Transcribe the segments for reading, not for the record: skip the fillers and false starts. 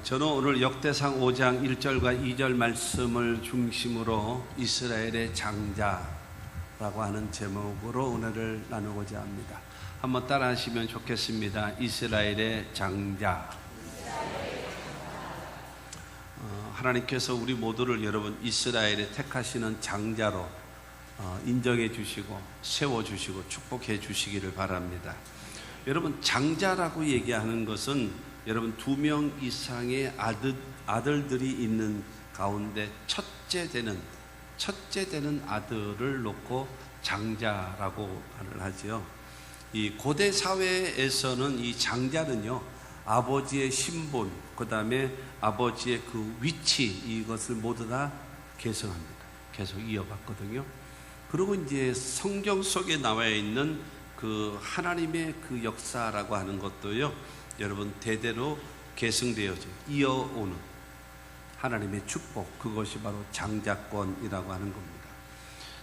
저는 오늘 역대상 5장 1절과 2절 말씀을 중심으로 이스라엘의 장자라고 하는 제목으로 은혜를 나누고자 합니다. 한번 따라 하시면 좋겠습니다. 이스라엘의 장자. 하나님께서 우리 모두를 여러분 이스라엘에 택하시는 장자로 인정해 주시고 세워 주시고 축복해 주시기를 바랍니다. 여러분, 장자라고 얘기하는 것은 여러분 2명 이상의 아들들이 있는 가운데 첫째 되는 아들을 놓고 장자라고 하지요. 이 고대 사회에서는 이 장자는요, 아버지의 신분, 그 다음에 아버지의 그 위치, 이것을 모두 다 계승합니다. 계속 이어갔거든요. 그리고 이제 성경 속에 나와 있는 그 하나님의 그 역사라고 하는 것도요, 여러분 대대로 계승되어져 이어오는 하나님의 축복, 그것이 바로 장자권이라고 하는 겁니다.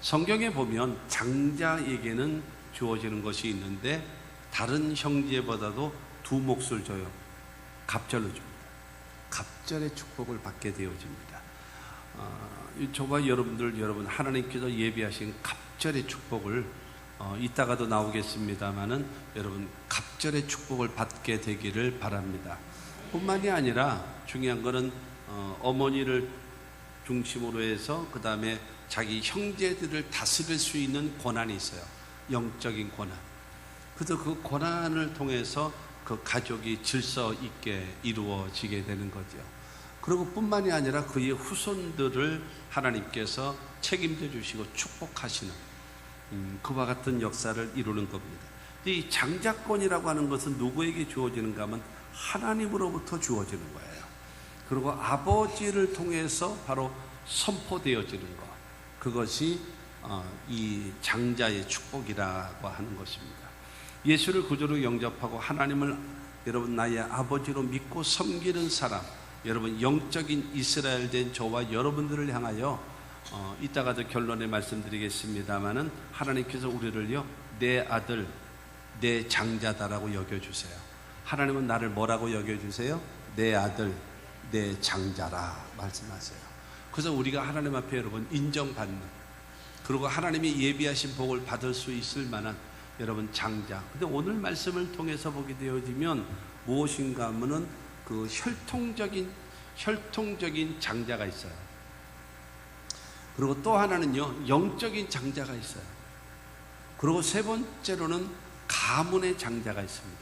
성경에 보면 장자에게는 주어지는 것이 있는데 다른 형제보다도 2 몫을 줘요. 갑절로 줍니다. 갑절의 축복을 받게 되어집니다. 저와 여러분 하나님께서 예비하신 갑절의 축복을 이따가도 나오겠습니다마는 여러분 갑절의 축복을 받게 되기를 바랍니다. 뿐만이 아니라 중요한 것은 어머니를 중심으로 해서 그 다음에 자기 형제들을 다스릴 수 있는 권한이 있어요. 영적인 권한. 그래서 그 권한을 통해서 그 가족이 질서 있게 이루어지게 되는 거죠. 그리고 뿐만이 아니라 그의 후손들을 하나님께서 책임져 주시고 축복하시는 그와 같은 역사를 이루는 겁니다. 이 장자권이라고 하는 것은 누구에게 주어지는가 하면 하나님으로부터 주어지는 거예요. 그리고 아버지를 통해서 바로 선포되어지는 것, 그것이 이 장자의 축복이라고 하는 것입니다. 예수를 구주로 영접하고 하나님을 여러분 나의 아버지로 믿고 섬기는 사람, 여러분 영적인 이스라엘 된 저와 여러분들을 향하여 이따가도 결론에 말씀드리겠습니다마는 하나님께서 우리를요, 내 아들, 내 장자다라고 여겨주세요. 하나님은 나를 뭐라고 여겨주세요? 내 아들, 내 장자라 말씀하세요. 그래서 우리가 하나님 앞에 여러분 인정받는, 그리고 하나님이 예비하신 복을 받을 수 있을 만한 여러분 장자. 근데 오늘 말씀을 통해서 보게 되어지면 무엇인가 하면은 그 혈통적인 장자가 있어요. 그리고 또 하나는요, 영적인 장자가 있어요. 그리고 3번째로는 가문의 장자가 있습니다.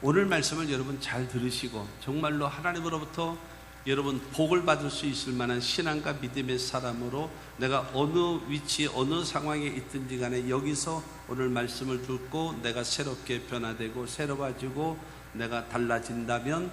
오늘 말씀을 여러분 잘 들으시고 정말로 하나님으로부터 여러분 복을 받을 수 있을 만한 신앙과 믿음의 사람으로 내가 어느 위치 어느 상황에 있든지 간에 여기서 오늘 말씀을 듣고 내가 새롭게 변화되고 새로워지고 내가 달라진다면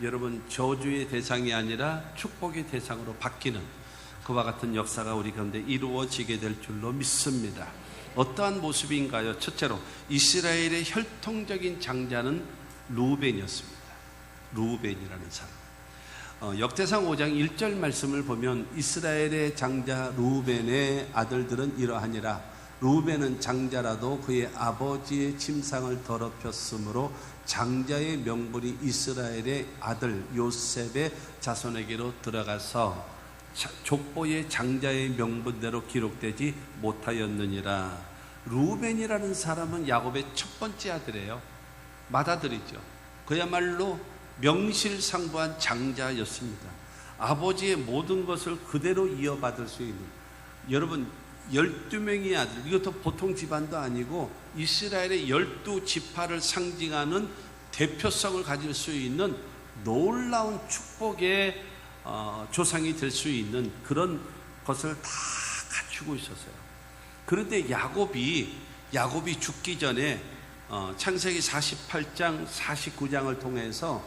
여러분 저주의 대상이 아니라 축복의 대상으로 바뀌는 그와 같은 역사가 우리 가운데 이루어지게 될 줄로 믿습니다. 어떠한 모습인가요? 첫째로 이스라엘의 혈통적인 장자는 루벤이었습니다. 루벤이라는 사람. 역대상 5장 1절 말씀을 보면 이스라엘의 장자 루벤의 아들들은 이러하니라. 루벤은 장자라도 그의 아버지의 침상을 더럽혔으므로 장자의 명분이 이스라엘의 아들 요셉의 자손에게로 들어가서 족보의 장자의 명분대로 기록되지 못하였느니라. 루벤이라는 사람은 야곱의 첫 번째 아들이에요. 맏아들이죠. 그야말로 명실상부한 장자였습니다. 아버지의 모든 것을 그대로 이어받을 수 있는, 여러분 12명의 아들, 이것도 보통 집안도 아니고 이스라엘의 12지파를 상징하는 대표성을 가질 수 있는 놀라운 축복의 조상이 될 수 있는 그런 것을 다 갖추고 있었어요. 그런데 야곱이 죽기 전에 창세기 48장 49장을 통해서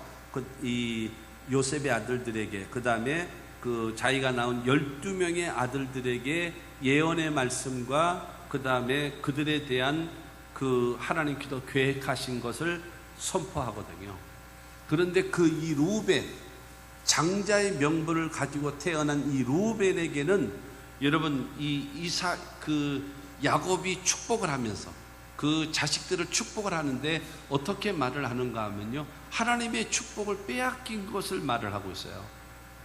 이 요셉의 아들들에게, 그 다음에 그 자기가 낳은 12명의 아들들에게 예언의 말씀과 그 다음에 그들에 대한 그 하나님께서 계획하신 것을 선포하거든요. 그런데 이 루벤, 장자의 명분을 가지고 태어난 이 루벤에게는 여러분 야곱이 축복을 하면서 그 자식들을 축복을 하는데 어떻게 말을 하는가 하면요, 하나님의 축복을 빼앗긴 것을 말을 하고 있어요.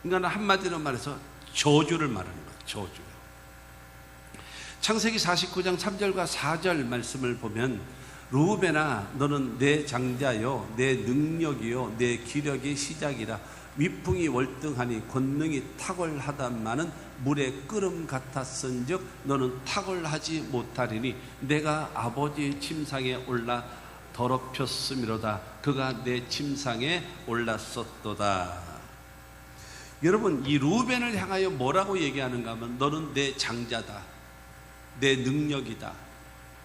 그러니까 한마디로 말해서 저주를 말하는 거예요. 저주요. 창세기 49장 3절과 4절 말씀을 보면, 르우벤아 너는 내 장자요 내 능력이요 내 기력의 시작이라. 위풍이 월등하니 권능이 탁월하다마는 물의 끓음 같았은즉 너는 탁월하지 못하리니 내가 아버지의 침상에 올라 더럽혔음이로다. 그가 내 침상에 올랐었도다. 여러분, 이 르우벤을 향하여 뭐라고 얘기하는가 하면, 너는 내 장자다, 내 능력이다,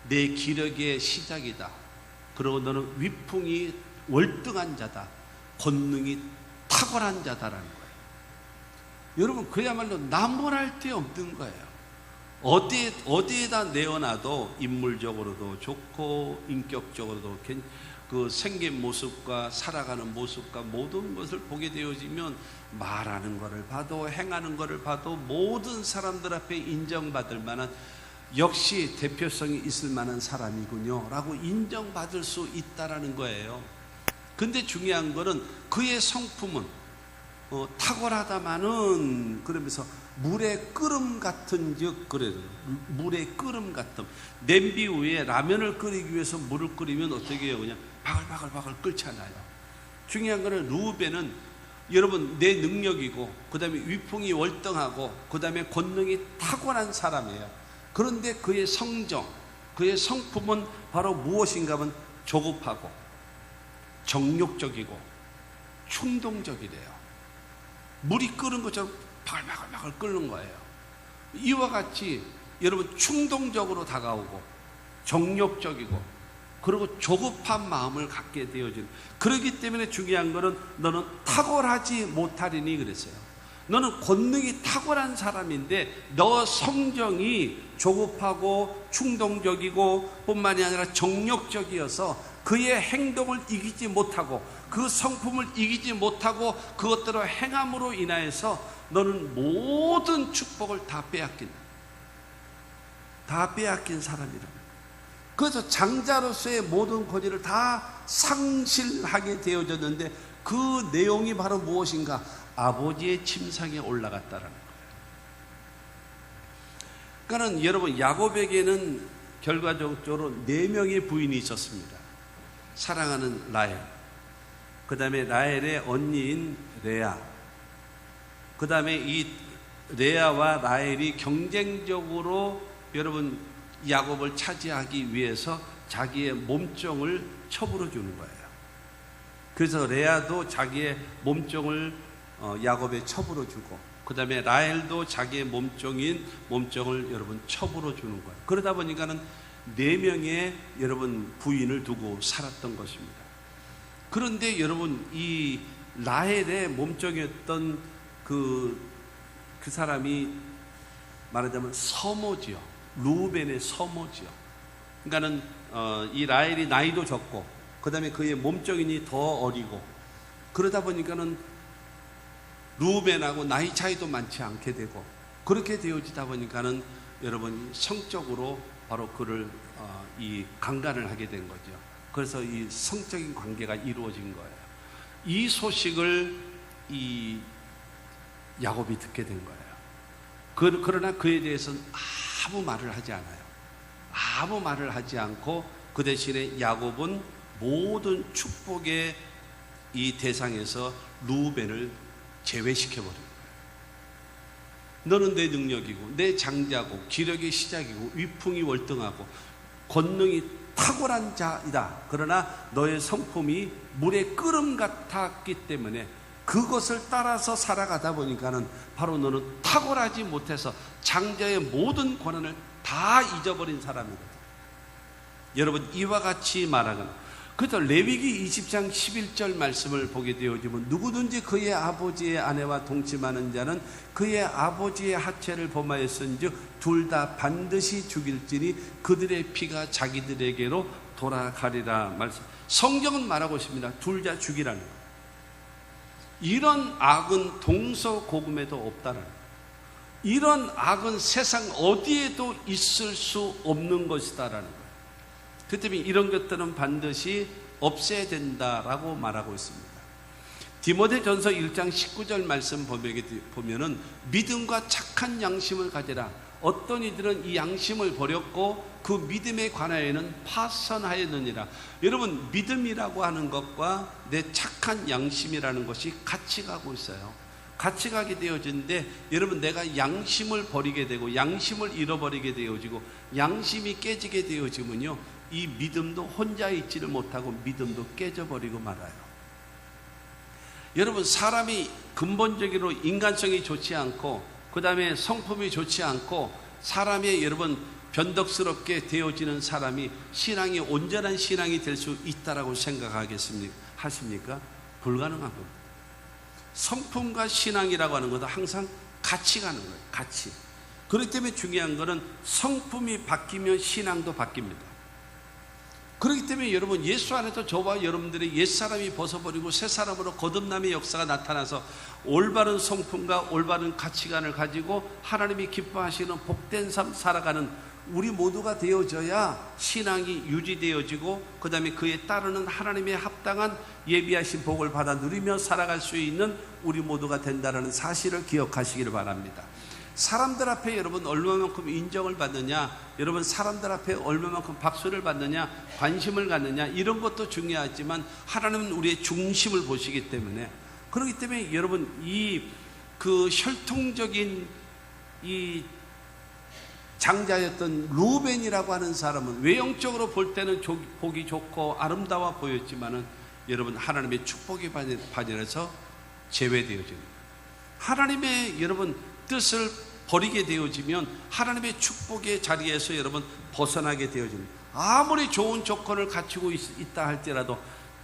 내 기력의 시작이다. 그리고 너는 위풍이 월등한 자다, 권능이 탁월한 자다라는 거예요. 여러분, 그야말로 나무랄 데 없는 거예요. 어디에다 내어놔도 인물적으로도 좋고 인격적으로도 그 생긴 모습과 살아가는 모습과 모든 것을 보게 되어지면, 말하는 것을 봐도 행하는 것을 봐도 모든 사람들 앞에 인정받을 만한, 역시 대표성이 있을 만한 사람이군요 라고 인정받을 수 있다라는 거예요. 근데 중요한 거는 그의 성품은 탁월하다마는, 그러면서 물의 끓음 같은 즉, 그래요. 물의 끓음 같음. 냄비 위에 라면을 끓이기 위해서 물을 끓이면 어떻게 해요? 그냥 바글바글 끓잖아요. 중요한 거는 르우벤은, 여러분, 내 능력이고, 그 다음에 위풍이 월등하고, 그 다음에 권능이 탁월한 사람이에요. 그런데 그의 성정, 그의 성품은 바로 무엇인가 하면 조급하고 정욕적이고 충동적이래요. 물이 끓은 것처럼 바글바글 끓는 거예요. 이와 같이 여러분, 충동적으로 다가오고 정욕적이고 그리고 조급한 마음을 갖게 되어진, 그렇기 때문에 중요한 거는 너는 탁월하지 못하리니 그랬어요. 너는 권능이 탁월한 사람인데 너 성정이 조급하고 충동적이고 뿐만이 아니라 정욕적이어서 그의 행동을 이기지 못하고 그 성품을 이기지 못하고 그것대로 행함으로 인하여서 너는 모든 축복을 다 빼앗긴 사람이라. 그래서 장자로서의 모든 권위를 다 상실하게 되어졌는데, 그 내용이 바로 무엇인가? 아버지의 침상에 올라갔다라는 거예요. 그러니까 여러분, 야곱에게는 결과적으로 4명의 부인이 있었습니다. 사랑하는 라헬, 그 다음에 라헬의 언니인 레아, 그 다음에 이 레아와 라헬이 경쟁적으로 여러분 야곱을 차지하기 위해서 자기의 몸종을 첩으로 주는 거예요. 그래서 레아도 자기의 몸종을 야곱의 첩으로 주고, 그 다음에 라헬도 자기의 몸종을 여러분 첩으로 주는 거예요. 그러다 보니까는 4명의 여러분 부인을 두고 살았던 것입니다. 그런데 여러분, 이 라헬의 몸종이었던 그 사람이 말하자면 서모지요. 르우벤의 서모지요. 그러니까는 이 라헬이 나이도 적고, 그 다음에 그의 몸종인이 더 어리고, 그러다 보니까는 르우벤하고 나이 차이도 많지 않게 되고, 그렇게 되어지다 보니까는 여러분 성적으로 바로 그를 이 강간을 하게 된 거죠. 그래서 이 성적인 관계가 이루어진 거예요. 이 소식을 이 야곱이 듣게 된 거예요. 그러나 그에 대해서는 아무 말을 하지 않아요. 아무 말을 하지 않고 그 대신에 야곱은 모든 축복의 이 대상에서 르우벤을 제외시켜버린 거예요. 너는 내 능력이고 내 장자고 기력의 시작이고 위풍이 월등하고 권능이 탁월한 자이다. 그러나 너의 성품이 물의 끓음 같았기 때문에 그것을 따라서 살아가다 보니까는 바로 너는 탁월하지 못해서 장자의 모든 권한을 다 잊어버린 사람이거든. 여러분, 이와 같이 말하거나, 그래서 레위기 20장 11절 말씀을 보게 되어지면, 누구든지 그의 아버지의 아내와 동침하는 자는 그의 아버지의 하체를 범하였은즉 둘 다 반드시 죽일지니 그들의 피가 자기들에게로 돌아가리라. 말씀. 성경은 말하고 있습니다. 둘 다 죽이라는 거예요. 이런 악은 동서고금에도 없다는 거예요. 이런 악은 세상 어디에도 있을 수 없는 것이다라는 거예요. 그 때문에 이런 것들은 반드시 없애야 된다라고 말하고 있습니다. 디모데전서 1장 19절 말씀 보면은 믿음과 착한 양심을 가지라. 어떤 이들은 이 양심을 버렸고 그 믿음에 관하여는 파선하였느니라. 여러분, 믿음이라고 하는 것과 내 착한 양심이라는 것이 같이 가고 있어요. 같이 가게 되어지는데, 여러분, 내가 양심을 버리게 되고 양심을 잃어버리게 되어지고 양심이 깨지게 되어지면요, 이 믿음도 혼자 있지를 못하고 믿음도 깨져버리고 말아요. 여러분, 사람이 근본적으로 인간성이 좋지 않고 그 다음에 성품이 좋지 않고 사람의 여러분 변덕스럽게 되어지는 사람이 신앙이 온전한 신앙이 될 수 있다라고 하십니까? 불가능한 겁니다. 성품과 신앙이라고 하는 것은 항상 같이 가는 거예요. 같이. 그렇기 때문에 중요한 것은 성품이 바뀌면 신앙도 바뀝니다. 그렇기 때문에 여러분, 예수 안에서 저와 여러분들의 옛사람이 벗어버리고 새사람으로 거듭남의 역사가 나타나서 올바른 성품과 올바른 가치관을 가지고 하나님이 기뻐하시는 복된 삶 살아가는 우리 모두가 되어져야 신앙이 유지되어지고 그 다음에 그에 따르는 하나님의 합당한 예비하신 복을 받아 누리며 살아갈 수 있는 우리 모두가 된다는 사실을 기억하시기를 바랍니다. 사람들 앞에 여러분 얼마만큼 인정을 받느냐, 여러분 사람들 앞에 얼마만큼 박수를 받느냐, 관심을 갖느냐, 이런 것도 중요하지만 하나님은 우리의 중심을 보시기 때문에, 그렇기 때문에 여러분 그 혈통적인 이 장자였던 루벤이라고 하는 사람은 외형적으로 볼 때는 보기 좋고 아름다워 보였지만은 여러분 하나님의 축복이 받아서 제외되어집니다. 하나님의 여러분 뜻을 버리게 되어지면 하나님의 축복의 자리에서 여러분 벗어나게 되어집니다. 아무리 좋은 조건을 갖추고 있다 할지라도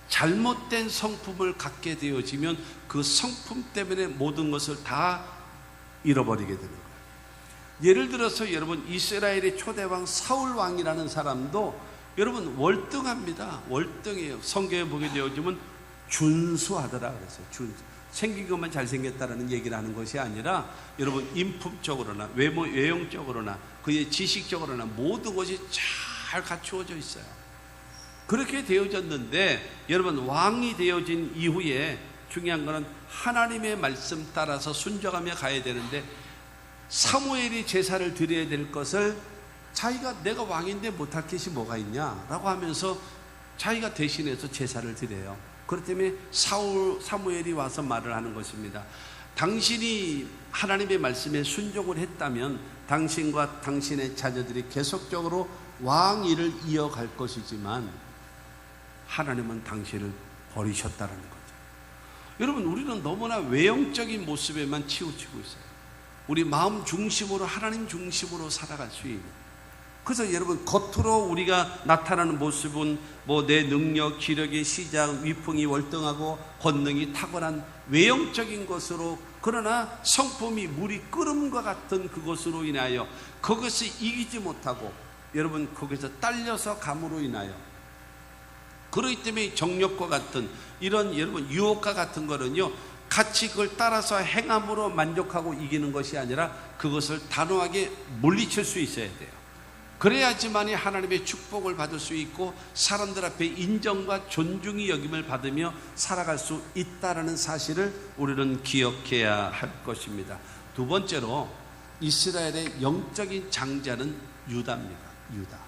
잘못된 성품을 갖게 되어지면 그 성품 때문에 모든 것을 다 잃어버리게 되는 거예요. 예를 들어서 여러분 이스라엘의 초대왕 사울 왕이라는 사람도 여러분 월등합니다. 월등해요. 성경에 보게 되어지면 준수하더라 그랬어요. 준수. 생긴 것만 잘생겼다라는 얘기를 하는 것이 아니라 여러분 인품적으로나 외형적으로나 그의 지식적으로나 모든 것이 잘 갖추어져 있어요. 그렇게 되어졌는데 여러분 왕이 되어진 이후에 중요한 것은 하나님의 말씀 따라서 순종하며 가야 되는데, 사무엘이 제사를 드려야 될 것을 자기가 내가 왕인데 못할 것이 뭐가 있냐라고 하면서 자기가 대신해서 제사를 드려요. 그렇기 때문에 사무엘이 와서 말을 하는 것입니다. 당신이 하나님의 말씀에 순종을 했다면 당신과 당신의 자녀들이 계속적으로 왕위를 이어갈 것이지만 하나님은 당신을 버리셨다는 거죠. 여러분, 우리는 너무나 외형적인 모습에만 치우치고 있어요. 우리 마음 중심으로 하나님 중심으로 살아갈 수 있는. 그래서 여러분 겉으로 우리가 나타나는 모습은 뭐 내 능력, 기력의 시작, 위풍이 월등하고 권능이 탁월한 외형적인 것으로, 그러나 성품이 물이 끓음과 같은 그것으로 인하여 그것을 이기지 못하고 여러분 거기서 딸려서 감으로 인하여, 그렇기 때문에 정욕과 같은 이런 여러분 유혹과 같은 거는요 같이 그걸 따라서 행함으로 만족하고 이기는 것이 아니라 그것을 단호하게 물리칠 수 있어야 돼요. 그래야지만이 하나님의 축복을 받을 수 있고 사람들 앞에 인정과 존중이 여김을 받으며 살아갈 수 있다는 사실을 우리는 기억해야 할 것입니다. 두 번째로 이스라엘의 영적인 장자는 유다입니다. 유다.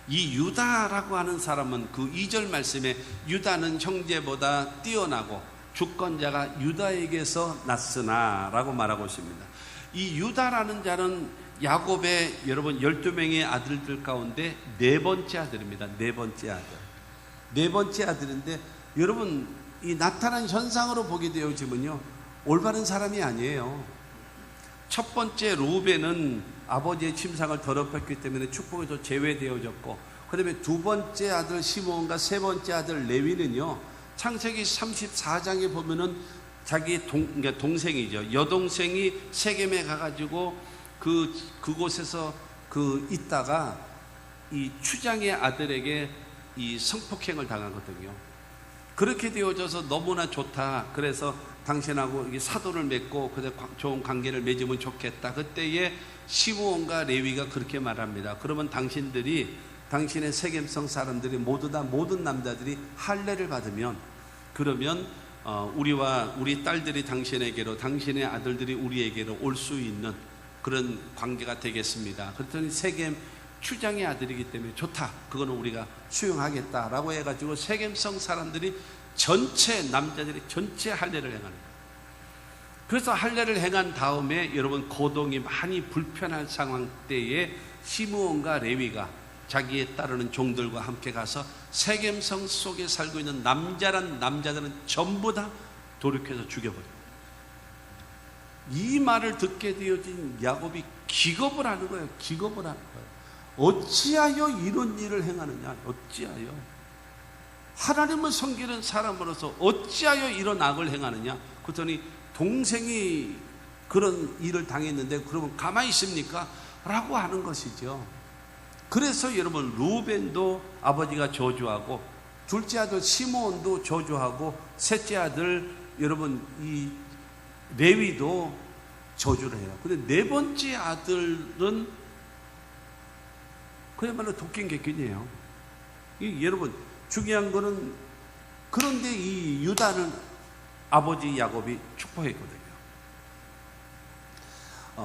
이 유다라고 하는 사람은 그 2절 말씀에 유다는 형제보다 뛰어나고 주권자가 유다에게서 났으나 라고 말하고 있습니다. 이 유다라는 자는 야곱의 여러분 12명의 아들들 가운데 네 번째 아들입니다. 네 번째 아들. 네 번째 아들인데 여러분 이 나타난 현상으로 보게 되어지면요 올바른 사람이 아니에요. 첫 번째 루벤은 아버지의 침상을 더럽혔기 때문에 축복에서 제외되어졌고, 그 다음에 두 번째 아들 시므온과 세 번째 아들 레위는요 창세기 34장에 보면은 자기 그러니까 동생이죠. 여동생이 세겜에 가가지고 그곳에서 있다가 이 추장의 아들에게 이 성폭행을 당하거든요. 그렇게 되어져서 너무나 좋다. 그래서 당신하고 사도를 맺고 그래 좋은 관계를 맺으면 좋겠다. 그때에 시므온과 레위가 그렇게 말합니다. 그러면 당신들이 당신의 세겜성 사람들이 모두 다 모든 남자들이 할례를 받으면, 그러면 우리와 우리 딸들이 당신에게로, 당신의 아들들이 우리에게로 올 수 있는 그런 관계가 되겠습니다. 그랬더니 세겜 추장의 아들이기 때문에 좋다, 그거는 우리가 수용하겠다라고 해가지고 세겜성 사람들이 전체 남자들이 전체 할례를 행하는 거예요. 그래서 할례를 행한 다음에 여러분 거동이 많이 불편한 상황 때에 시므온과 레위가 자기에 따르는 종들과 함께 가서 세겜성 속에 살고 있는 남자란 남자들은 전부 다 돌이켜서 죽여버려요. 이 말을 듣게 되어진 야곱이 기겁을 하는 거예요. 기겁을 하는 거예요. 어찌하여 이런 일을 행하느냐? 어찌하여? 하나님을 섬기는 사람으로서 어찌하여 이런 악을 행하느냐? 그랬더니 동생이 그런 일을 당했는데 그러면 가만히 있습니까? 라고 하는 것이죠. 그래서 여러분 루벤도 아버지가 저주하고, 둘째 아들 시므온도 저주하고, 셋째 아들 여러분 이 레위도 저주를 해요. 근데 네 번째 아들은 그야말로 독행객이에요. 여러분 중요한 거는, 그런데 이 유다는 아버지 야곱이 축복했거든요.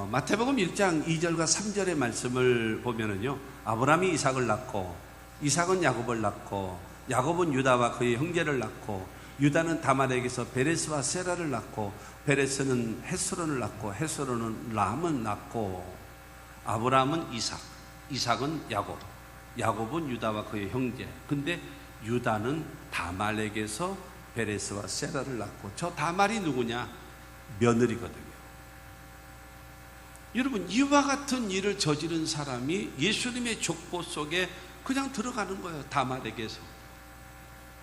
마태복음 1장 2절과 3절의 말씀을 보면은요, 아브라함이 이삭을 낳고, 이삭은 야곱을 낳고, 야곱은 유다와 그의 형제를 낳고, 유다는 다말에게서 베레스와 세라를 낳고, 베레스는 헤스론을 낳고, 헤스론은 람을 낳고, 아브라함은 이삭, 이삭은 야곱, 야곱은 유다와 그의 형제. 근데 유다는 다말에게서 베레스와 세라를 낳고, 저 다말이 누구냐? 며느리거든요. 여러분 이와 같은 일을 저지른 사람이 예수님의 족보 속에 그냥 들어가는 거예요. 다말에게서.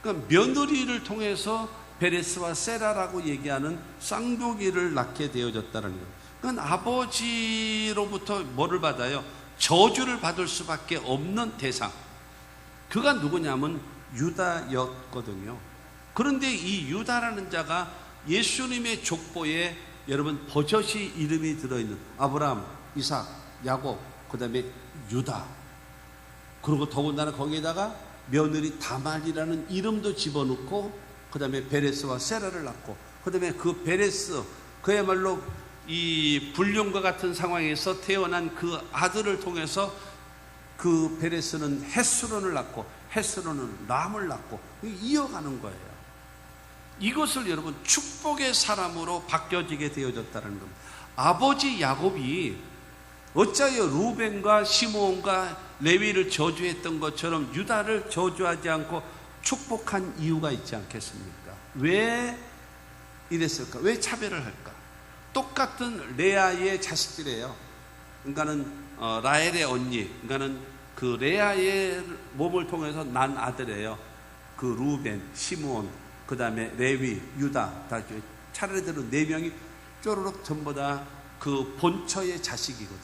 그러니까 며느리를 통해서 베레스와 세라라고 얘기하는 쌍둥이를 낳게 되어졌다는 거예요. 그러니까 아버지로부터 뭐를 받아요? 저주를 받을 수밖에 없는 대상. 그가 누구냐면 유다였거든요. 그런데 이 유다라는 자가 예수님의 족보에 여러분 버젓이 이름이 들어있는 아브라함, 이삭, 야곱, 그 다음에 유다, 그리고 더군다나 거기에다가 며느리 다말이라는 이름도 집어넣고, 그 다음에 베레스와 세라를 낳고, 그 다음에 그 베레스, 그야말로 이 불륜과 같은 상황에서 태어난 그 아들을 통해서 그 베레스는 헤스론을 낳고, 헤스론은 람을 낳고, 이어가는 거예요. 이것을 여러분 축복의 사람으로 바뀌어지게 되어졌다는 겁니다. 아버지 야곱이 어찌하여 루벤과 시므온과 레위를 저주했던 것처럼 유다를 저주하지 않고 축복한 이유가 있지 않겠습니까? 왜 이랬을까? 왜 차별을 할까? 똑같은 레아의 자식들이에요. 그러니까는 라헬의 언니, 그러니까는 그 레아의 몸을 통해서 난 아들이에요. 그 루벤, 시므온, 그 다음에 레위, 유다, 다 차례대로 네 명이 쪼르륵 전부 다 그 본처의 자식이거든요.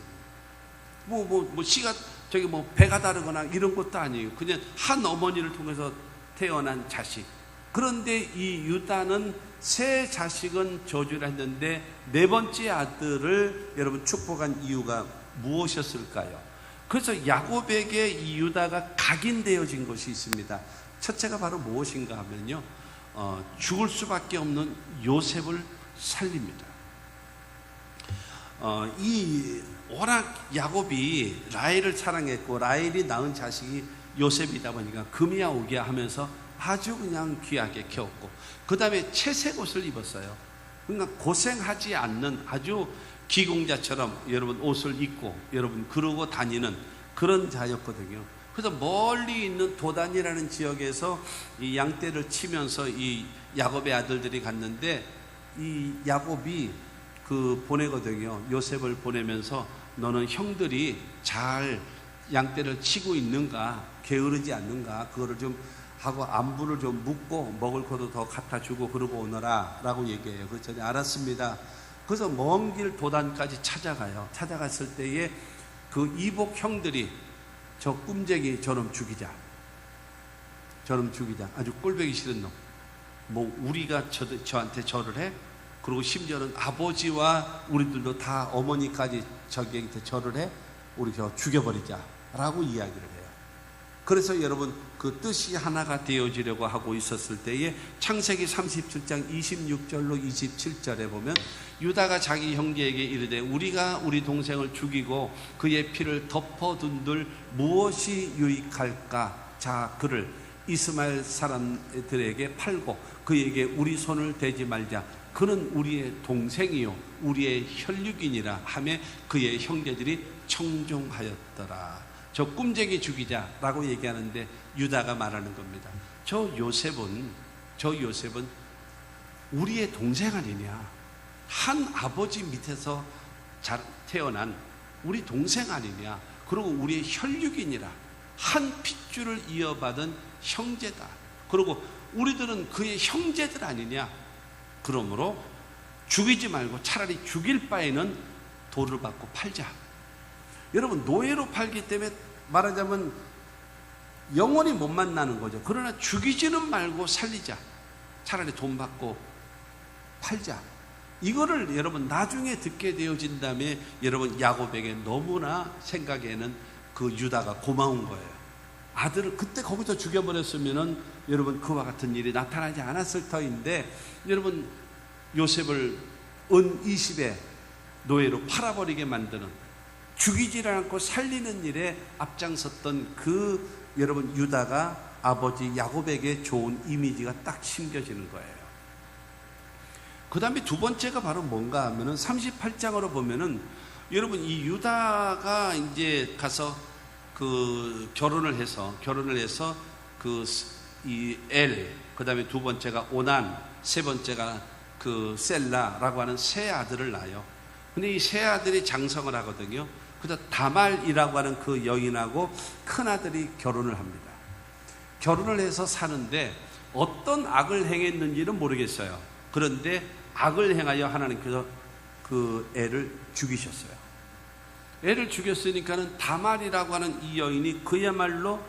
씨가 저기 배가 다르거나 이런 것도 아니에요. 그냥 한 어머니를 통해서 태어난 자식. 그런데 이 유다는 세 자식은 저주를 했는데 네 번째 아들을 여러분 축복한 이유가 무엇이었을까요? 그래서 야곱에게 이 유다가 각인되어진 것이 있습니다. 첫째가 바로 무엇인가 하면요, 죽을 수밖에 없는 요셉을 살립니다. 이 워낙 야곱이 라헬을 사랑했고 라헬이 낳은 자식이 요셉이다 보니까 금이야 오기야 하면서 아주 그냥 귀하게 키웠고, 그 다음에 채색 옷을 입었어요. 그러니까 고생하지 않는 아주 기공자처럼 여러분 옷을 입고 여러분 그러고 다니는 그런 자였거든요. 그래서 멀리 있는 도단이라는 지역에서 이 양떼를 치면서 이 야곱의 아들들이 갔는데, 이 야곱이 보내거든요. 요셉을 보내면서 너는 형들이 잘 양떼를 치고 있는가, 게으르지 않는가, 그거를 좀 하고 안부를 좀 묻고 먹을 것도 더 갖다 주고 그러고 오너라 라고 얘기해요. 그랬더니 알았습니다. 그래서 먼 길 도단까지 찾아가요. 찾아갔을 때에 그 이복 형들이 저 꿈쟁이 저놈 죽이자, 아주 꼴보기 싫은 놈, 우리가 저한테 절을 해? 그리고 심지어는 아버지와 우리들도 다 어머니까지 저기한테 절을 해? 우리 저 죽여버리자 라고 이야기를 해요. 그래서 여러분 그 뜻이 하나가 되어지려고 하고 있었을 때에 창세기 37장 26절로 27절에 보면 유다가 자기 형제에게 이르되 우리가 우리 동생을 죽이고 그의 피를 덮어둔들 무엇이 유익할까? 자 그를 이스마엘 사람들에게 팔고 그에게 우리 손을 대지 말자. 그는 우리의 동생이요 우리의 혈육이니라 하며 그의 형제들이 청종하였더라. 저 꿈쟁이 죽이자라고 얘기하는데 유다가 말하는 겁니다. 저 요셉은 우리의 동생 아니냐? 한 아버지 밑에서 태어난 우리 동생 아니냐? 그리고 우리의 혈육이니라. 한 핏줄을 이어받은 형제다. 그리고 우리들은 그의 형제들 아니냐? 그러므로 죽이지 말고 차라리 죽일 바에는 도를 받고 팔자. 여러분 노예로 팔기 때문에 말하자면 영원히 못 만나는 거죠. 그러나 죽이지는 말고 살리자. 차라리 돈 받고 팔자. 이거를 여러분 나중에 듣게 되어진 다음에 여러분 야곱에게 너무나 생각에는 그 유다가 고마운 거예요. 아들을 그때 거기서 죽여버렸으면은 여러분 그와 같은 일이 나타나지 않았을 터인데 여러분 요셉을 은 20에 노예로 팔아버리게 만드는 죽이지를 않고 살리는 일에 앞장섰던 그 여러분 유다가 아버지 야곱에게 좋은 이미지가 딱 심겨지는 거예요. 그 다음에 두 번째가 바로 뭔가 하면은 38장으로 보면은 여러분 이 유다가 이제 가서 그 결혼을 해서 그 이 그 다음에 두 번째가 오난, 세 번째가 그 셀라라고 하는 세 아들을 낳아요. 근데 이 세 아들이 장성을 하거든요. 그래서 다말이라고 하는 그 여인하고 큰 아들이 결혼을 합니다. 결혼을 해서 사는데 어떤 악을 행했는지는 모르겠어요. 그런데 악을 행하여 하나님께서 그 애를 죽이셨어요. 애를 죽였으니까는 다말이라고 하는 이 여인이 그야말로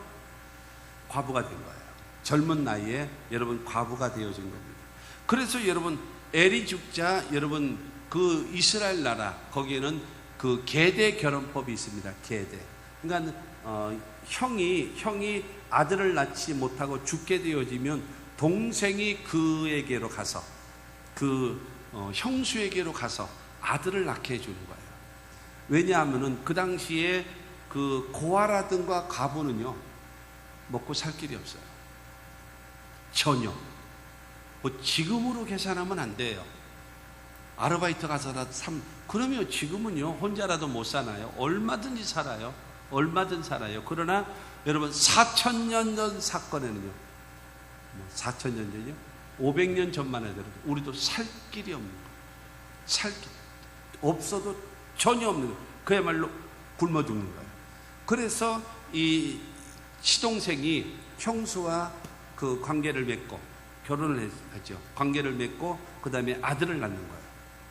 과부가 된 거예요. 젊은 나이에 여러분 과부가 되어진 겁니다. 그래서 여러분 엘이 죽자 여러분 그 이스라엘 나라 거기에는 그 계대 결혼법이 있습니다. 계대. 그러니까 형이 아들을 낳지 못하고 죽게 되어지면 동생이 그에게로 가서 형수에게로 가서 아들을 낳게 해주는 거예요. 왜냐하면은 그 당시에 그 고아라든가 과부는요 먹고 살 길이 없어요. 전혀. 뭐 지금으로 계산하면 안 돼요. 아르바이트 가서라도 그러면 지금은요 혼자라도 못 사나요? 얼마든지 살아요. 그러나 여러분 4,000년 전 사건에는요 4,000년 전이요 500년 전만 해도 우리도 살 길이 없는 거예요. 살 길 없어도 전혀 없는 거예요. 그야말로 굶어 죽는 거예요. 그래서 이 시동생이 형수와 그 관계를 맺고 결혼을 했죠. 관계를 맺고 그 다음에 아들을 낳는 거예요.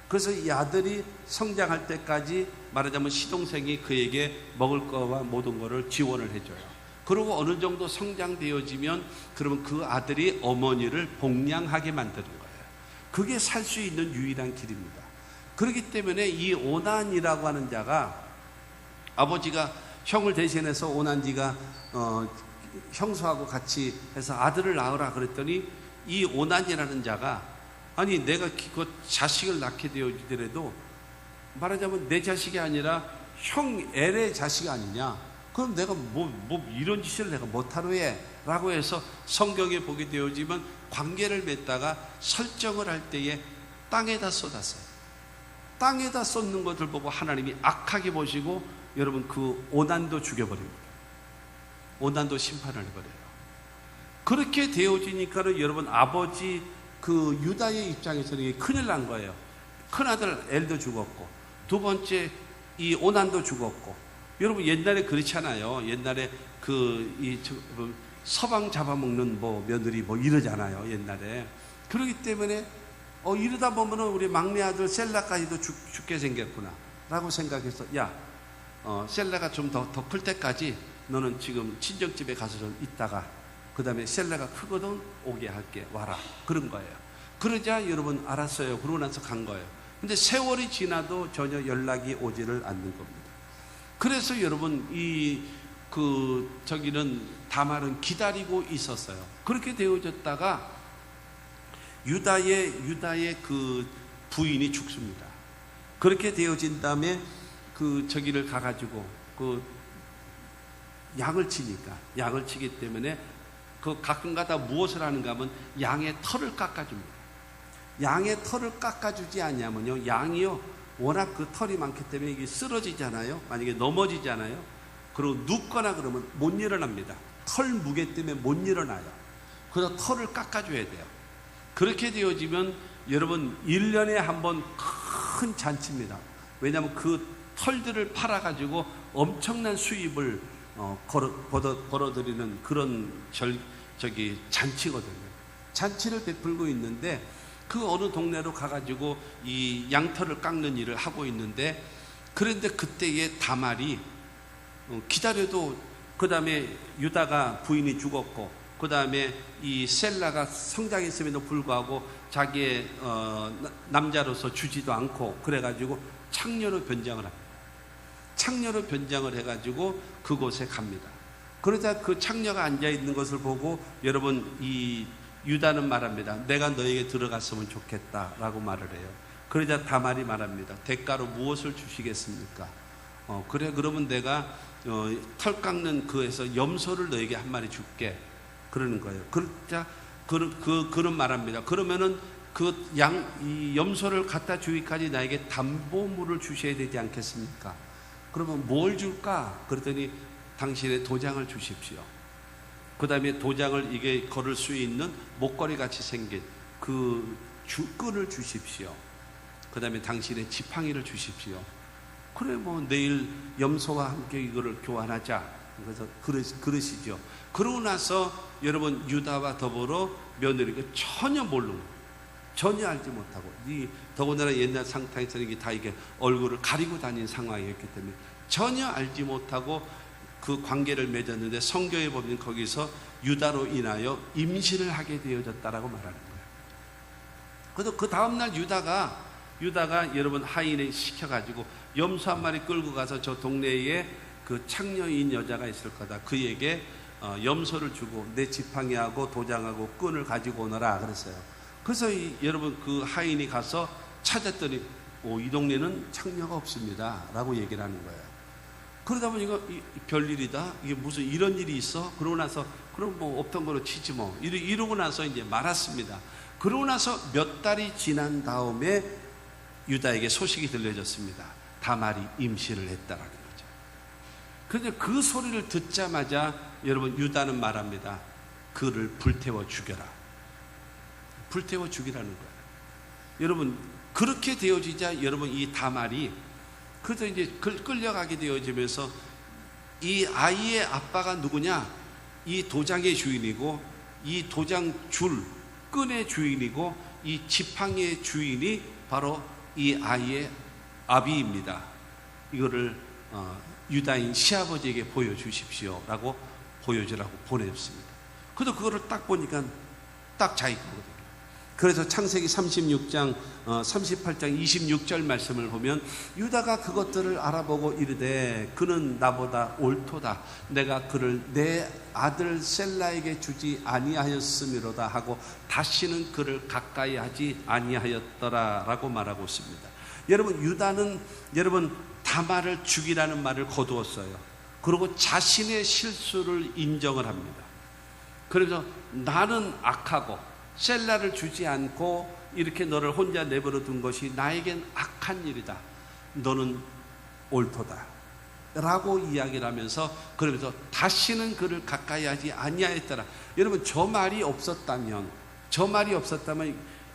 그래서 이 아들이 성장할 때까지 말하자면 시동생이 그에게 먹을 거와 모든 거를 지원을 해줘요. 그리고 어느 정도 성장되어지면 그러면 그 아들이 어머니를 복양하게 만드는 거예요. 그게 살 수 있는 유일한 길입니다. 그렇기 때문에 이 오난이라고 하는 자가 아버지가 형을 대신해서 오난지가 형수하고 같이 해서 아들을 낳으라 그랬더니 이 오난이라는 자가 아니 내가 그 자식을 낳게 되어지더라도 말하자면 내 자식이 아니라 형 엘의 자식이 아니냐? 그럼 내가 뭐 이런 짓을 내가 못하러 해? 라고 해서 성경에 보게 되어지면 관계를 맺다가 설정을 할 때에 땅에다 쏟았어요. 땅에다 쏟는 것을 보고 하나님이 악하게 보시고 여러분 그 오난도 죽여버립니다. 오난도 심판을 해버려요. 그렇게 되어지니까는 여러분 아버지 그 유다의 입장에서는 큰일 난 거예요. 큰아들 엘도 죽었고 두 번째 이 오난도 죽었고 여러분 옛날에 그렇잖아요. 옛날에 이 서방 잡아먹는 뭐 며느리 뭐 이러잖아요. 옛날에 그렇기 때문에 이러다 보면은 우리 막내 아들 셀라까지도 죽게 생겼구나 라고 생각해서 야 셀라가 좀 더 클 때까지 너는 지금 친정집에 가서 좀 있다가 그 다음에 셀라가 크거든 오게 할게 와라 그런 거예요. 그러자 여러분 알았어요. 그러고 나서 간 거예요. 근데 세월이 지나도 전혀 연락이 오지를 않는 겁니다. 그래서 여러분 이 저기는 다말은 기다리고 있었어요. 그렇게 되어졌다가 유다의 그 부인이 죽습니다. 그렇게 되어진 다음에 저기를 가가지고 양을 치기 때문에 가끔가다 무엇을 하는가 하면 양의 털을 깎아줍니다. 양의 털을 깎아주지 않냐면요, 양이요 워낙 그 털이 많기 때문에 이게 쓰러지잖아요. 만약에 넘어지잖아요. 그리고 눕거나 그러면 못 일어납니다. 털 무게 때문에 못 일어나요. 그래서 털을 깎아줘야 돼요. 그렇게 되어지면 여러분 1년에 한 번 큰 잔치입니다. 왜냐하면 그 털들을 팔아가지고 엄청난 수입을 벌어들이는 그런 잔치거든요. 잔치를 베풀고 있는데 그 어느 동네로 가가지고 이 양털을 깎는 일을 하고 있는데, 그런데 그때에 다말이 기다려도, 그 다음에 유다가 부인이 죽었고, 그 다음에 이 셀라가 성장했음에도 불구하고 자기의 남자로서 주지도 않고 그래가지고 창녀로 변장을 합니다. 창녀로 변장을 해가지고 그곳에 갑니다. 그러자 그 창녀가 앉아있는 것을 보고 여러분 이 유다는 말합니다. 내가 너에게 들어갔으면 좋겠다라고 말을 해요. 그러자 다말이 말합니다. 대가로 무엇을 주시겠습니까? 그래, 그러면 내가 털 깎는 그에서 염소를 너에게 한 마리 줄게. 그러는 거예요. 그러자 그런 말합니다. 그러면은 이 염소를 갖다 주기까지 나에게 담보물을 주셔야 되지 않겠습니까? 그러면 뭘 줄까? 그랬더니 당신의 도장을 주십시오. 그 다음에 도장을 이게 걸을 수 있는 목걸이 같이 생긴 그 끈을 주십시오. 그 다음에 당신의 지팡이를 주십시오. 그래, 뭐 내일 염소와 함께 이거를 교환하자. 그래서 그러시죠. 그러고 나서 여러분 유다와 더불어 며느리가 전혀 모르고, 전혀 알지 못하고, 더군다나 옛날 상태에서는 이게 다 이게 얼굴을 가리고 다니는 상황이었기 때문에 전혀 알지 못하고 그 관계를 맺었는데, 성경에 보면 거기서 유다로 인하여 임신을 하게 되어졌다라고 말하는 거예요. 그래서 그 다음날 유다가 여러분 하인을 시켜가지고 염소 한 마리 끌고 가서 저 동네에 그 창녀인 여자가 있을 거다. 그에게 염소를 주고 내 지팡이하고 도장하고 끈을 가지고 오너라 그랬어요. 그래서 여러분 그 하인이 가서 찾았더니 이 동네는 창녀가 없습니다 라고 얘기를 하는 거예요. 그러다 보니까 별일이다, 이게 무슨 이런 일이 있어? 그러고 나서 그럼 뭐 없던 거로 치지 뭐 이러고 나서 이제 말았습니다. 그러고 나서 몇 달이 지난 다음에 유다에게 소식이 들려졌습니다. 다말이 임신을 했다라는 거죠. 그런데 그 소리를 듣자마자 여러분 유다는 말합니다. 그를 불태워 죽여라. 불태워 죽이라는 거예요. 여러분 그렇게 되어지자 여러분 이 다말이 그래서 이제 끌려가게 되어지면서 이 아이의 아빠가 누구냐? 이 도장의 주인이고, 이 도장 줄 끈의 주인이고, 이 지팡이의 주인이 바로 이 아이의 아비입니다. 이거를 유다인 시아버지에게 보여주십시오 라고 보여주라고 보냈습니다. 그래서 그거를 딱 보니까 딱 자기 거거든요. 그래서 창세기 36장 38장 26절 말씀을 보면 유다가 그것들을 알아보고 이르되 그는 나보다 옳도다. 내가 그를 내 아들 셀라에게 주지 아니하였음이로다 하고 다시는 그를 가까이 하지 아니하였더라 라고 말하고 있습니다. 여러분 유다는 여러분 다말을 죽이라는 말을 거두었어요. 그리고 자신의 실수를 인정을 합니다. 그래서 나는 악하고 셀라를 주지 않고 이렇게 너를 혼자 내버려 둔 것이 나에겐 악한 일이다. 너는 옳도다 라고 이야기를 하면서 그러면서 다시는 그를 가까이 하지 아니하였더라. 여러분 저 말이 없었다면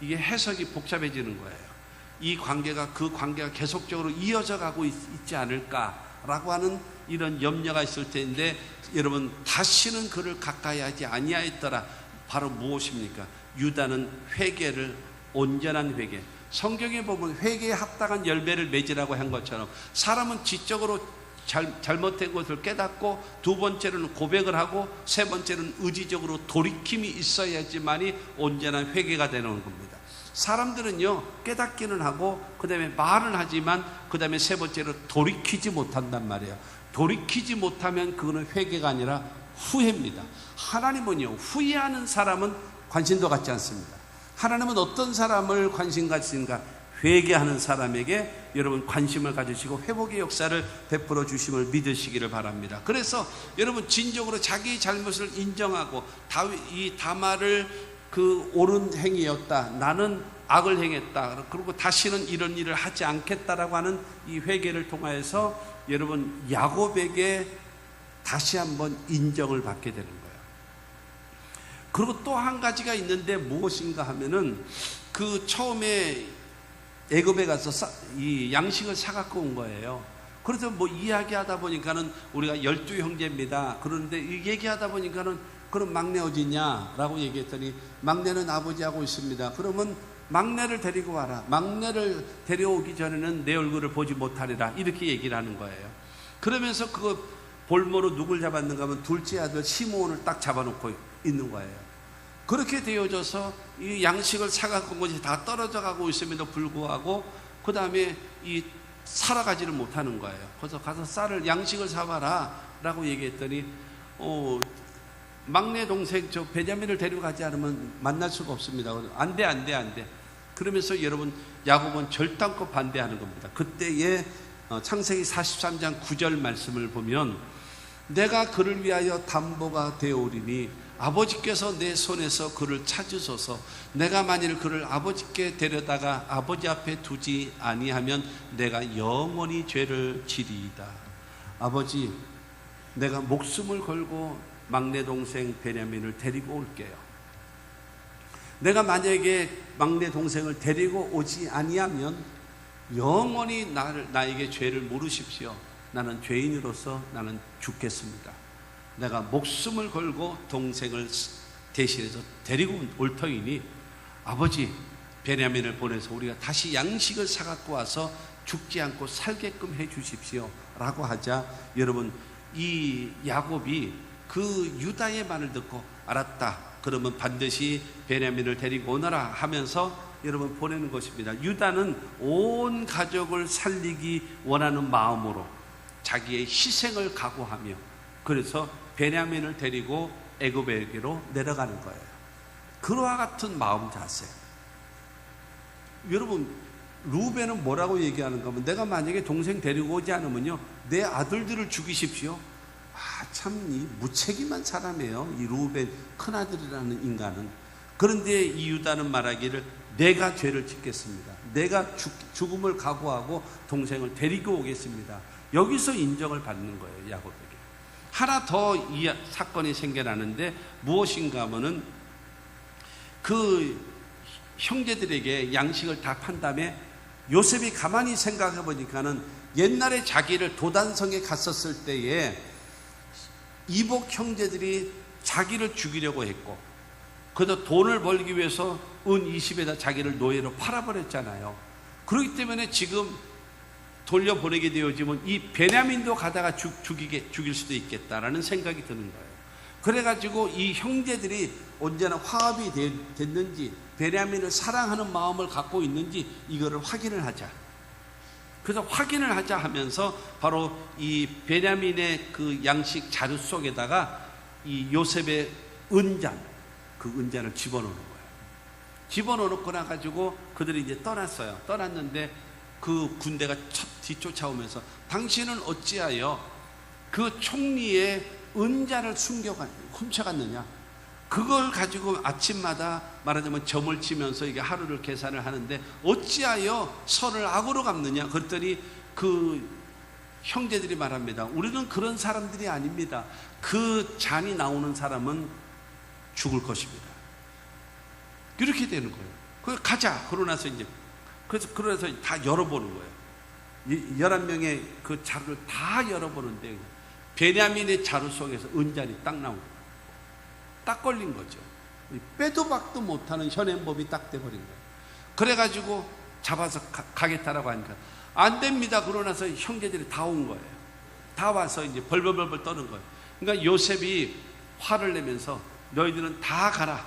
이게 해석이 복잡해지는 거예요. 이 관계가 그 관계가 계속적으로 이어져 가고 있지 않을까라고 하는 이런 염려가 있을 텐데 여러분 다시는 그를 가까이 하지 아니하였더라. 바로 무엇입니까? 유다는 회개를, 온전한 회개, 성경에 보면 회개에 합당한 열매를 맺으라고 한 것처럼 사람은 지적으로 잘못된 것을 깨닫고 두 번째로는 고백을 하고 세 번째로는 의지적으로 돌이킴이 있어야지만이 온전한 회개가 되는 겁니다. 사람들은요 깨닫기는 하고 그 다음에 말은 하지만 그 다음에 세 번째로 돌이키지 못한단 말이에요. 돌이키지 못하면 그거는 회개가 아니라 후회입니다. 하나님은요, 후회하는 사람은 관심도 갖지 않습니다. 하나님은 어떤 사람을 관심 가지신가? 회개하는 사람에게 여러분 관심을 가지시고 회복의 역사를 베풀어 주심을 믿으시기를 바랍니다. 그래서 여러분 진정으로 자기 잘못을 인정하고 이 다말을 그 옳은 행위였다, 나는 악을 행했다, 그리고 다시는 이런 일을 하지 않겠다라고 하는 이 회개를 통하여서 여러분 야곱에게 다시 한번 인정을 받게 되는 거예요. 그리고 또 한 가지가 있는데 무엇인가 하면은 그 처음에 애굽에 가서 이 양식을 사갖고 온 거예요. 그래서 뭐 이야기하다 보니까는 우리가 12형제입니다. 그런데 얘기하다 보니까는 그럼 막내 어디냐? 라고 얘기했더니 막내는 아버지하고 있습니다. 그러면 막내를 데리고 와라. 막내를 데려오기 전에는 내 얼굴을 보지 못하리라. 이렇게 얘기를 하는 거예요. 그러면서 그 볼모로 누굴 잡았는가 하면 둘째 아들 시므온을 딱 잡아놓고 있는 거예요. 그렇게 되어져서 이 양식을 사갖고 온 것이 다 떨어져 가고 있음에도 불구하고 그 다음에 이 살아가지를 못하는 거예요. 그래서 가서 쌀을 양식을 사와라 라고 얘기했더니 막내 동생 저 베냐민을 데려가지 않으면 만날 수가 없습니다. 안 돼. 그러면서 여러분 야곱은 절단코 반대하는 겁니다. 그때의 창세기 43장 9절 말씀을 보면 내가 그를 위하여 담보가 되어오리니 아버지께서 내 손에서 그를 찾으소서. 내가 만일 그를 아버지께 데려다가 아버지 앞에 두지 아니하면 내가 영원히 죄를 지리이다. 아버지, 내가 목숨을 걸고 막내 동생 베냐민을 데리고 올게요. 내가 만약에 막내 동생을 데리고 오지 아니하면 영원히 나에게 죄를 물으십시오. 나는 죄인으로서 나는 죽겠습니다. 내가 목숨을 걸고 동생을 대신해서 데리고 올 터이니 아버지 베냐민을 보내서 우리가 다시 양식을 사갖고 와서 죽지 않고 살게끔 해 주십시오 라고 하자 여러분 이 야곱이 그 유다의 말을 듣고 알았다, 그러면 반드시 베냐민을 데리고 오너라 하면서 여러분 보내는 것입니다. 유다는 온 가족을 살리기 원하는 마음으로 자기의 희생을 각오하며 그래서 베냐민을 데리고 애굽에게로 내려가는 거예요. 그와 같은 마음 자세. 여러분 루벤은 뭐라고 얘기하는가 하면 내가 만약에 동생 데리고 오지 않으면요 내 아들들을 죽이십시오. 참 이 무책임한 사람이에요, 이 루벤 큰아들이라는 인간은. 그런데 이 유다는 말하기를 내가 죄를 짓겠습니다. 내가 죽음을 각오하고 동생을 데리고 오겠습니다. 여기서 인정을 받는 거예요, 야곱에게. 하나 더 이 사건이 생겨나는데 무엇인가 하면은 그 형제들에게 양식을 다 판 다음에 요셉이 가만히 생각해 보니까는 옛날에 자기를 도단성에 갔었을 때에 이복 형제들이 자기를 죽이려고 했고 그래서 돈을 벌기 위해서 은 20에다 자기를 노예로 팔아버렸잖아요. 그렇기 때문에 지금 돌려보내게 되어지면 이 베냐민도 가다가 죽일 수도 있겠다라는 생각이 드는 거예요. 그래가지고 이 형제들이 언제나 화합이 됐는지 베냐민을 사랑하는 마음을 갖고 있는지 이거를 확인을 하자. 그래서 확인을 하자 하면서 바로 이 베냐민의 그 양식 자루 속에다가 이 요셉의 은잔, 그 은잔을 집어넣는 거예요. 집어넣고 나가지고 그들이 이제 떠났어요. 떠났는데 그 군대가 뒤쫓아오면서 당신은 어찌하여 그 총리의 은잔을 훔쳐갔느냐? 그걸 가지고 아침마다 말하자면 점을 치면서 이게 하루를 계산을 하는데 어찌하여 설을 악으로 갚느냐? 그랬더니 그 형제들이 말합니다. 우리는 그런 사람들이 아닙니다. 그 잔이 나오는 사람은 죽을 것입니다. 이렇게 되는 거예요. 그래서 가자. 그러고 나서 이제 그래서 다 열어보는 거예요. 11명의 그 자루를 다 열어보는데 베냐민의 자루 속에서 은잔이 딱 나온 거예요. 딱 걸린 거죠. 빼도 박도 못하는 현행법이 딱 돼버린 거예요. 그래가지고 잡아서 가겠다라고 하니까 안 됩니다. 그러고 나서 형제들이 다 온 거예요. 다 와서 이제 벌벌벌 떠는 거예요. 그러니까 요셉이 화를 내면서 너희들은 다 가라.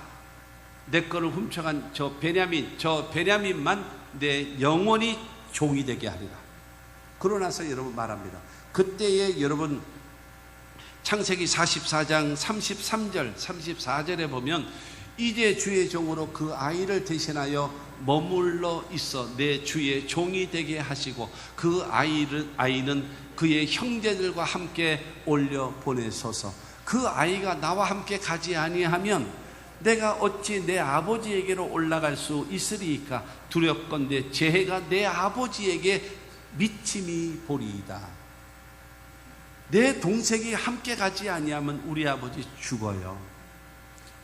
내 거를 훔쳐간 저 베냐민만 내 영원히 종이 되게 하리라. 그러고 나서 여러분 말합니다. 그때에 여러분 창세기 44장 33절 34절에 보면 이제 주의 종으로 그 아이를 대신하여 머물러 있어 내 주의 종이 되게 하시고 그 아이는 그의 형제들과 함께 올려 보내소서. 그 아이가 나와 함께 가지 아니하면 내가 어찌 내 아버지에게로 올라갈 수 있으리이까. 두렵건대 재해가 내 아버지에게 미침이 보리이다. 내 동생이 함께 가지 아니하면 우리 아버지 죽어요.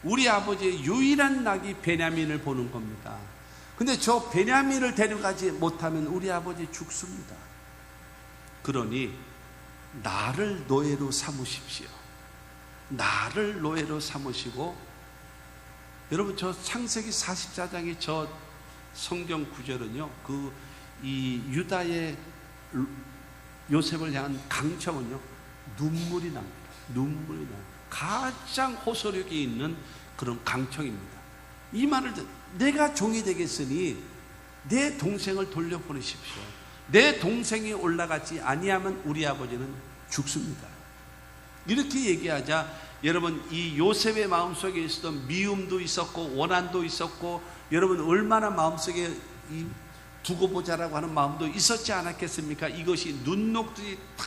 우리 아버지의 유일한 낙이 베냐민을 보는 겁니다. 근데 저 베냐민을 데려가지 못하면 우리 아버지 죽습니다. 그러니 나를 노예로 삼으십시오. 나를 노예로 삼으시고, 여러분 저 창세기 44장의 저 성경 구절은요, 이 유다의 요셉을 향한 강청은요, 눈물이 납니다. 눈물이 납니다. 가장 호소력이 있는 그런 강청입니다. 이 말을 내가 종이 되겠으니 내 동생을 돌려보내십시오. 내 동생이 올라가지 아니하면 우리 아버지는 죽습니다. 이렇게 얘기하자 여러분 이 요셉의 마음속에 있었던 미움도 있었고 원한도 있었고, 여러분 얼마나 마음속에 이 두고 보자라고 하는 마음도 있었지 않았겠습니까? 이것이 눈 녹듯이 다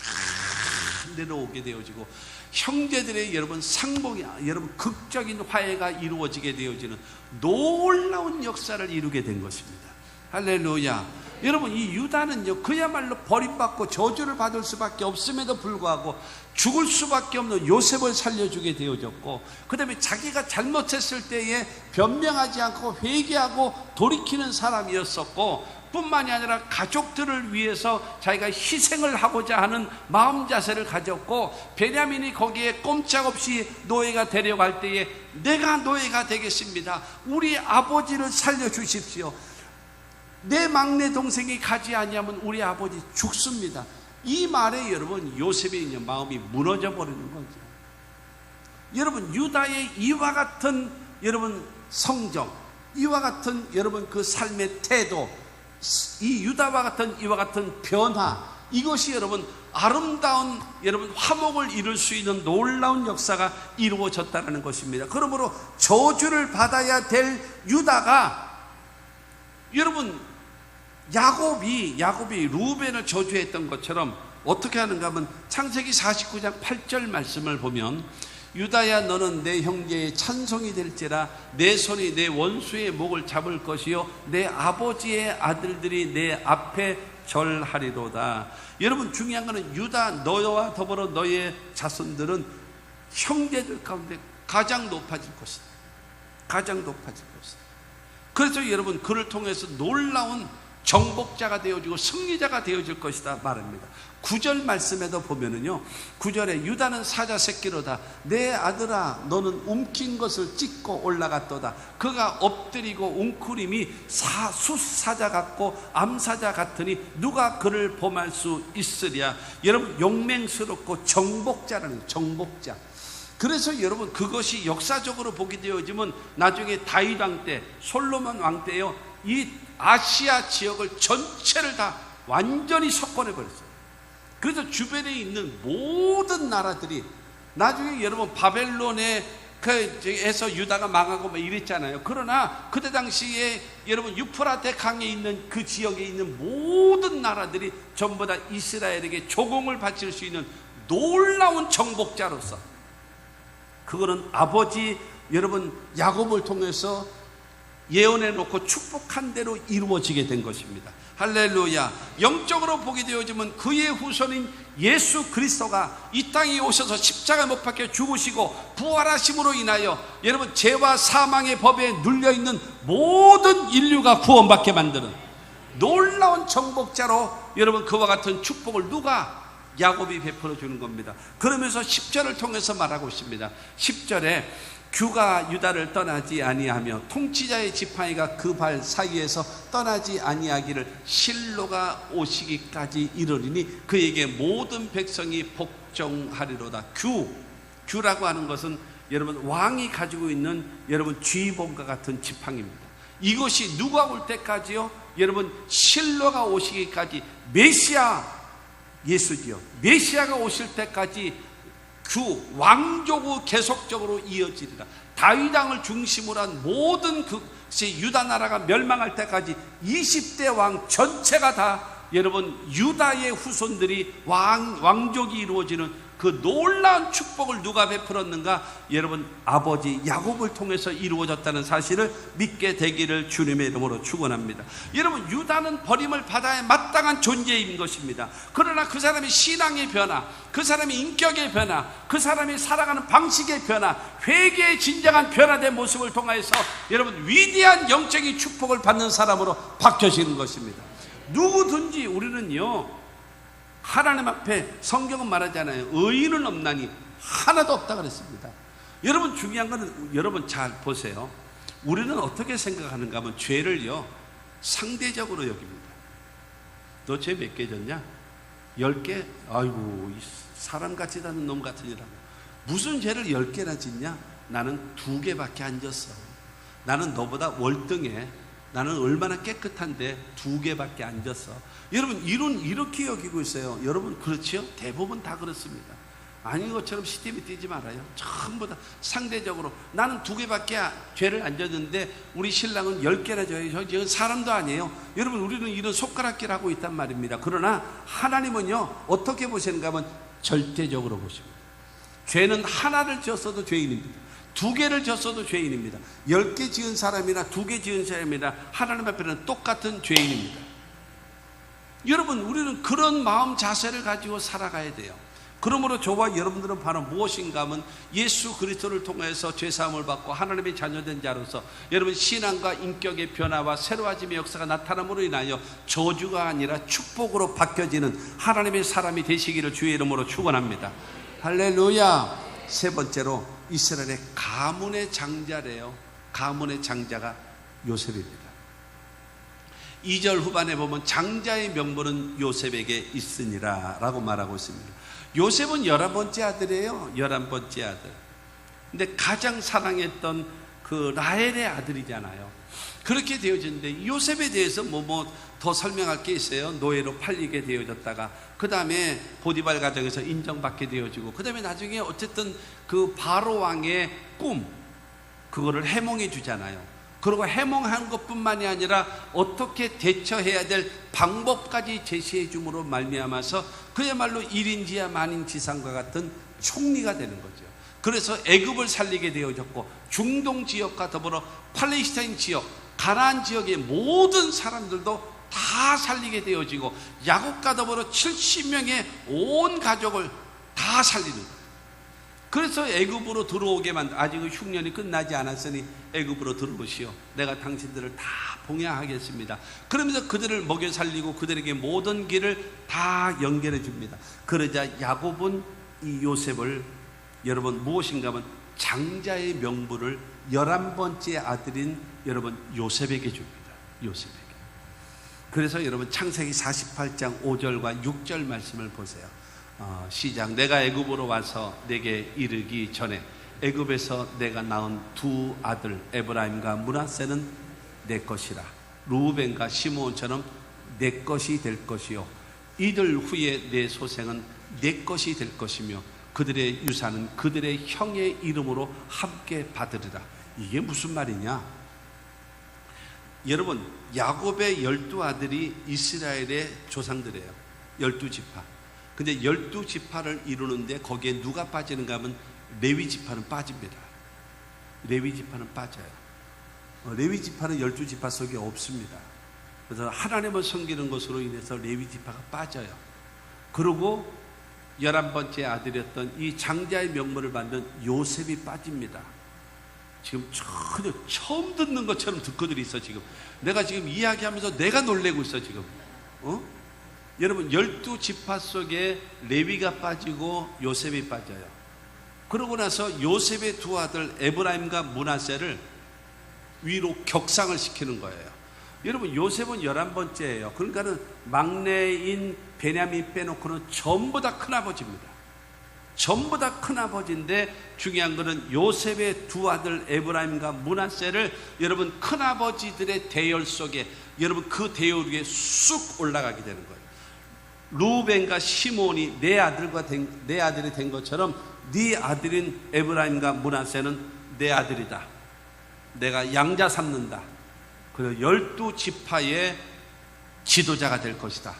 내려오게 되어지고 형제들의 여러분 상봉이, 여러분 극적인 화해가 이루어지게 되어지는 놀라운 역사를 이루게 된 것입니다. 할렐루야. 여러분 이 유다는요 그야말로 버림받고 저주를 받을 수밖에 없음에도 불구하고 죽을 수밖에 없는 요셉을 살려주게 되어졌고, 그 다음에 자기가 잘못했을 때에 변명하지 않고 회개하고 돌이키는 사람이었었고, 뿐만이 아니라 가족들을 위해서 자기가 희생을 하고자 하는 마음 자세를 가졌고, 베냐민이 거기에 꼼짝없이 노예가 데려갈 때에 내가 노예가 되겠습니다. 우리 아버지를 살려주십시오. 내 막내 동생이 가지 아니하면 우리 아버지 죽습니다. 이 말에 여러분 요셉의 마음이 무너져 버리는 거죠. 여러분 유다의 이와 같은 여러분 성정, 이와 같은 여러분 그 삶의 태도, 이 유다와 같은 이와 같은 변화, 이것이 여러분 아름다운 여러분 화목을 이룰 수 있는 놀라운 역사가 이루어졌다는 것입니다. 그러므로 저주를 받아야 될 유다가, 여러분 야곱이 루벤을 저주했던 것처럼 어떻게 하는가 하면 창세기 49장 8절 말씀을 보면, 유다야 너는 내 형제의 찬송이 될지라 내 손이 내 원수의 목을 잡을 것이요 내 아버지의 아들들이 내 앞에 절하리로다. 여러분 중요한 것은 유다 너와 더불어 너의 자손들은 형제들 가운데 가장 높아질 것이다. 가장 높아질 것이다. 그래서 여러분 그를 통해서 놀라운 정복자가 되어지고 승리자가 되어질 것이다 말합니다. 9절 말씀에도 보면은요, 9절에 유다는 사자 새끼로다. 내 아들아 너는 움킨 것을 찢고 올라갔도다. 그가 엎드리고 웅크림이 숫사자 같고 암사자 같으니 누가 그를 범할 수 있으랴. 여러분 용맹스럽고 정복자라는, 정복자. 그래서 여러분 그것이 역사적으로 보게 되어지면 나중에 다윗 왕 때, 솔로몬 왕 때요, 이 아시아 지역을 전체를 다 완전히 석권해 버렸어요. 그래서 주변에 있는 모든 나라들이 나중에 여러분 바벨론에서 유다가 망하고 막 이랬잖아요. 그러나 그때 당시에 여러분 유프라테 강에 있는 그 지역에 있는 모든 나라들이 전부 다 이스라엘에게 조공을 바칠 수 있는 놀라운 정복자로서, 그거는 아버지 여러분 야곱을 통해서 예언해 놓고 축복한 대로 이루어지게 된 것입니다. 할렐루야. 영적으로 보게 되어지면 그의 후손인 예수 그리스도가 이 땅에 오셔서 십자가 못 박혀 죽으시고 부활하심으로 인하여 여러분 죄와 사망의 법에 눌려있는 모든 인류가 구원받게 만드는 놀라운 정복자로 여러분 그와 같은 축복을 누가? 야곱이 베풀어 주는 겁니다. 그러면서 10절을 통해서 말하고 있습니다. 10절에 규가 유다를 떠나지 아니하며 통치자의 지팡이가 그 발 사이에서 떠나지 아니하기를 실로가 오시기까지 이르리니 그에게 모든 백성이 복종하리로다. 규라고 하는 것은 여러분 왕이 가지고 있는 여러분 쥐봉과 같은 지팡이입니다. 이것이 누가 올 때까지요? 여러분 실로가 오시기까지, 메시아 예수지요. 메시아가 오실 때까지 그 왕족이 계속적으로 이어지리라. 다윗 왕을 중심으로 한 모든 그것이 유다 나라가 멸망할 때까지 20대 왕 전체가 다 여러분 유다의 후손들이 왕족이 이루어지는 그 놀라운 축복을 누가 베풀었는가? 여러분 아버지 야곱을 통해서 이루어졌다는 사실을 믿게 되기를 주님의 이름으로 축원합니다. 여러분 유다는 버림을 받아야 마땅한 존재인 것입니다. 그러나 그 사람의 신앙의 변화, 그 사람의 인격의 변화, 그 사람이 살아가는 방식의 변화, 회개의 진정한 변화된 모습을 통해서 여러분 위대한 영적인 축복을 받는 사람으로 바뀌어지는 것입니다. 누구든지 우리는요 하나님 앞에 성경은 말하잖아요. 의인은 없나니 하나도 없다 그랬습니다. 여러분 중요한 것은 여러분 잘 보세요. 우리는 어떻게 생각하는가 하면 죄를요 상대적으로 여깁니다. 너 죄 몇 개 졌냐? 10개? 아이고 사람같이 다는 놈 같으니라고. 무슨 죄를 10개나 짓냐? 나는 2개밖에 안 졌어. 나는 너보다 월등해. 나는 얼마나 깨끗한데 2개밖에 안 졌어. 여러분 이렇게 여기고 있어요. 여러분 그렇지요? 대부분 다 그렇습니다. 아닌 것처럼 시름이 뛰지 말아요. 전부 다 상대적으로 나는 2개밖에 죄를 안 졌는데 우리 신랑은 10개나 져요. 저는 사람도 아니에요. 여러분 우리는 이런 손가락질 하고 있단 말입니다. 그러나 하나님은요 어떻게 보시는가 하면 절대적으로 보십니다. 죄는 하나를 지었어도 죄인입니다. 2개를 졌어도 죄인입니다. 10개 지은 사람이나 2개 지은 사람이나 하나님 앞에는 똑같은 죄인입니다. 여러분 우리는 그런 마음 자세를 가지고 살아가야 돼요. 그러므로 저와 여러분들은 바로 무엇인가 하면 예수 그리스도를 통해서 죄사함을 받고 하나님의 자녀된 자로서 여러분 신앙과 인격의 변화와 새로워짐의 역사가 나타남으로 인하여 저주가 아니라 축복으로 바뀌어지는 하나님의 사람이 되시기를 주의 이름으로 축원합니다. 할렐루야. 세 번째로 이스라엘의 가문의 장자래요. 가문의 장자가 요셉입니다. 2절 후반에 보면 장자의 명분은 요셉에게 있으니라 라고 말하고 있습니다. 요셉은 11번째 아들이에요. 11번째 아들. 근데 가장 사랑했던 그 라헬의 아들이잖아요. 그렇게 되어졌는데 요셉에 대해서 더 설명할 게 있어요. 노예로 팔리게 되어졌다가 그 다음에 보디발 가정에서 인정받게 되어지고 그 다음에 나중에 어쨌든 그 바로 왕의 꿈 그거를 해몽해 주잖아요. 그리고 해몽한 것뿐만이 아니라 어떻게 대처해야 될 방법까지 제시해 줌으로 말미암아서 그야말로 1인지야 만인지상과 같은 총리가 되는 거죠. 그래서 애굽을 살리게 되어졌고 중동 지역과 더불어 팔레스타인 지역, 가나안 지역의 모든 사람들도 다 살리게 되어지고 야곱과 더불어 70명의 온 가족을 다 살리는 거예요. 그래서 애굽으로 들어오게 만든 아직은 흉년이 끝나지 않았으니 애굽으로 들어오시오. 내가 당신들을 다 봉양하겠습니다. 그러면서 그들을 먹여 살리고 그들에게 모든 길을 다 연결해 줍니다. 그러자 야곱은 이 요셉을 여러분 무엇인가 하면 장자의 명분을 11번째 아들인 여러분 요셉에게 줍니다. 요셉에게. 그래서 여러분 창세기 48장 5절과 6절 말씀을 보세요. 시작. 내가 애굽으로 와서 내게 이르기 전에 애굽에서 내가 낳은 2 아들 에브라임과 므낫세는 내 것이라. 루벤과 시므온처럼 내 것이 될 것이요 이들 후에 내 소생은 내 것이 될 것이며 그들의 유산은 그들의 형의 이름으로 함께 받으리라. 이게 무슨 말이냐? 여러분 야곱의 12아들이 이스라엘의 조상들이에요. 12지파. 근데 12지파를 이루는데 거기에 누가 빠지는가 하면 레위지파는 빠집니다. 레위지파는 빠져요. 레위지파는 12지파 속에 없습니다. 그래서 하나님을 섬기는 것으로 인해서 레위지파가 빠져요. 그리고 11번째 아들이었던 이 장자의 명분을 받는 요셉이 빠집니다. 지금 전혀 처음 듣는 것처럼 듣고들 있어. 지금 내가 지금 이야기하면서 내가 놀래고 있어 지금. 여러분 12지파 속에 레위가 빠지고 요셉이 빠져요. 그러고 나서 요셉의 2 아들 에브라임과 므낫세를 위로 격상을 시키는 거예요. 여러분 요셉은 11번째예요. 그러니까는 막내인 베냐민 빼놓고는 전부 다 큰아버지입니다. 전부 다 큰아버지인데 중요한 것은 요셉의 2 아들 에브라임과 므낫세를 여러분 큰아버지들의 대열 속에 여러분 그 대열 위에 쑥 올라가게 되는 거예요. 루벤과 시몬이 내 아들이 된 것처럼 네 아들인 에브라임과 므낫세는 내 아들이다. 내가 양자 삼는다. 그리고 12지파의 지도자가 될 것이다.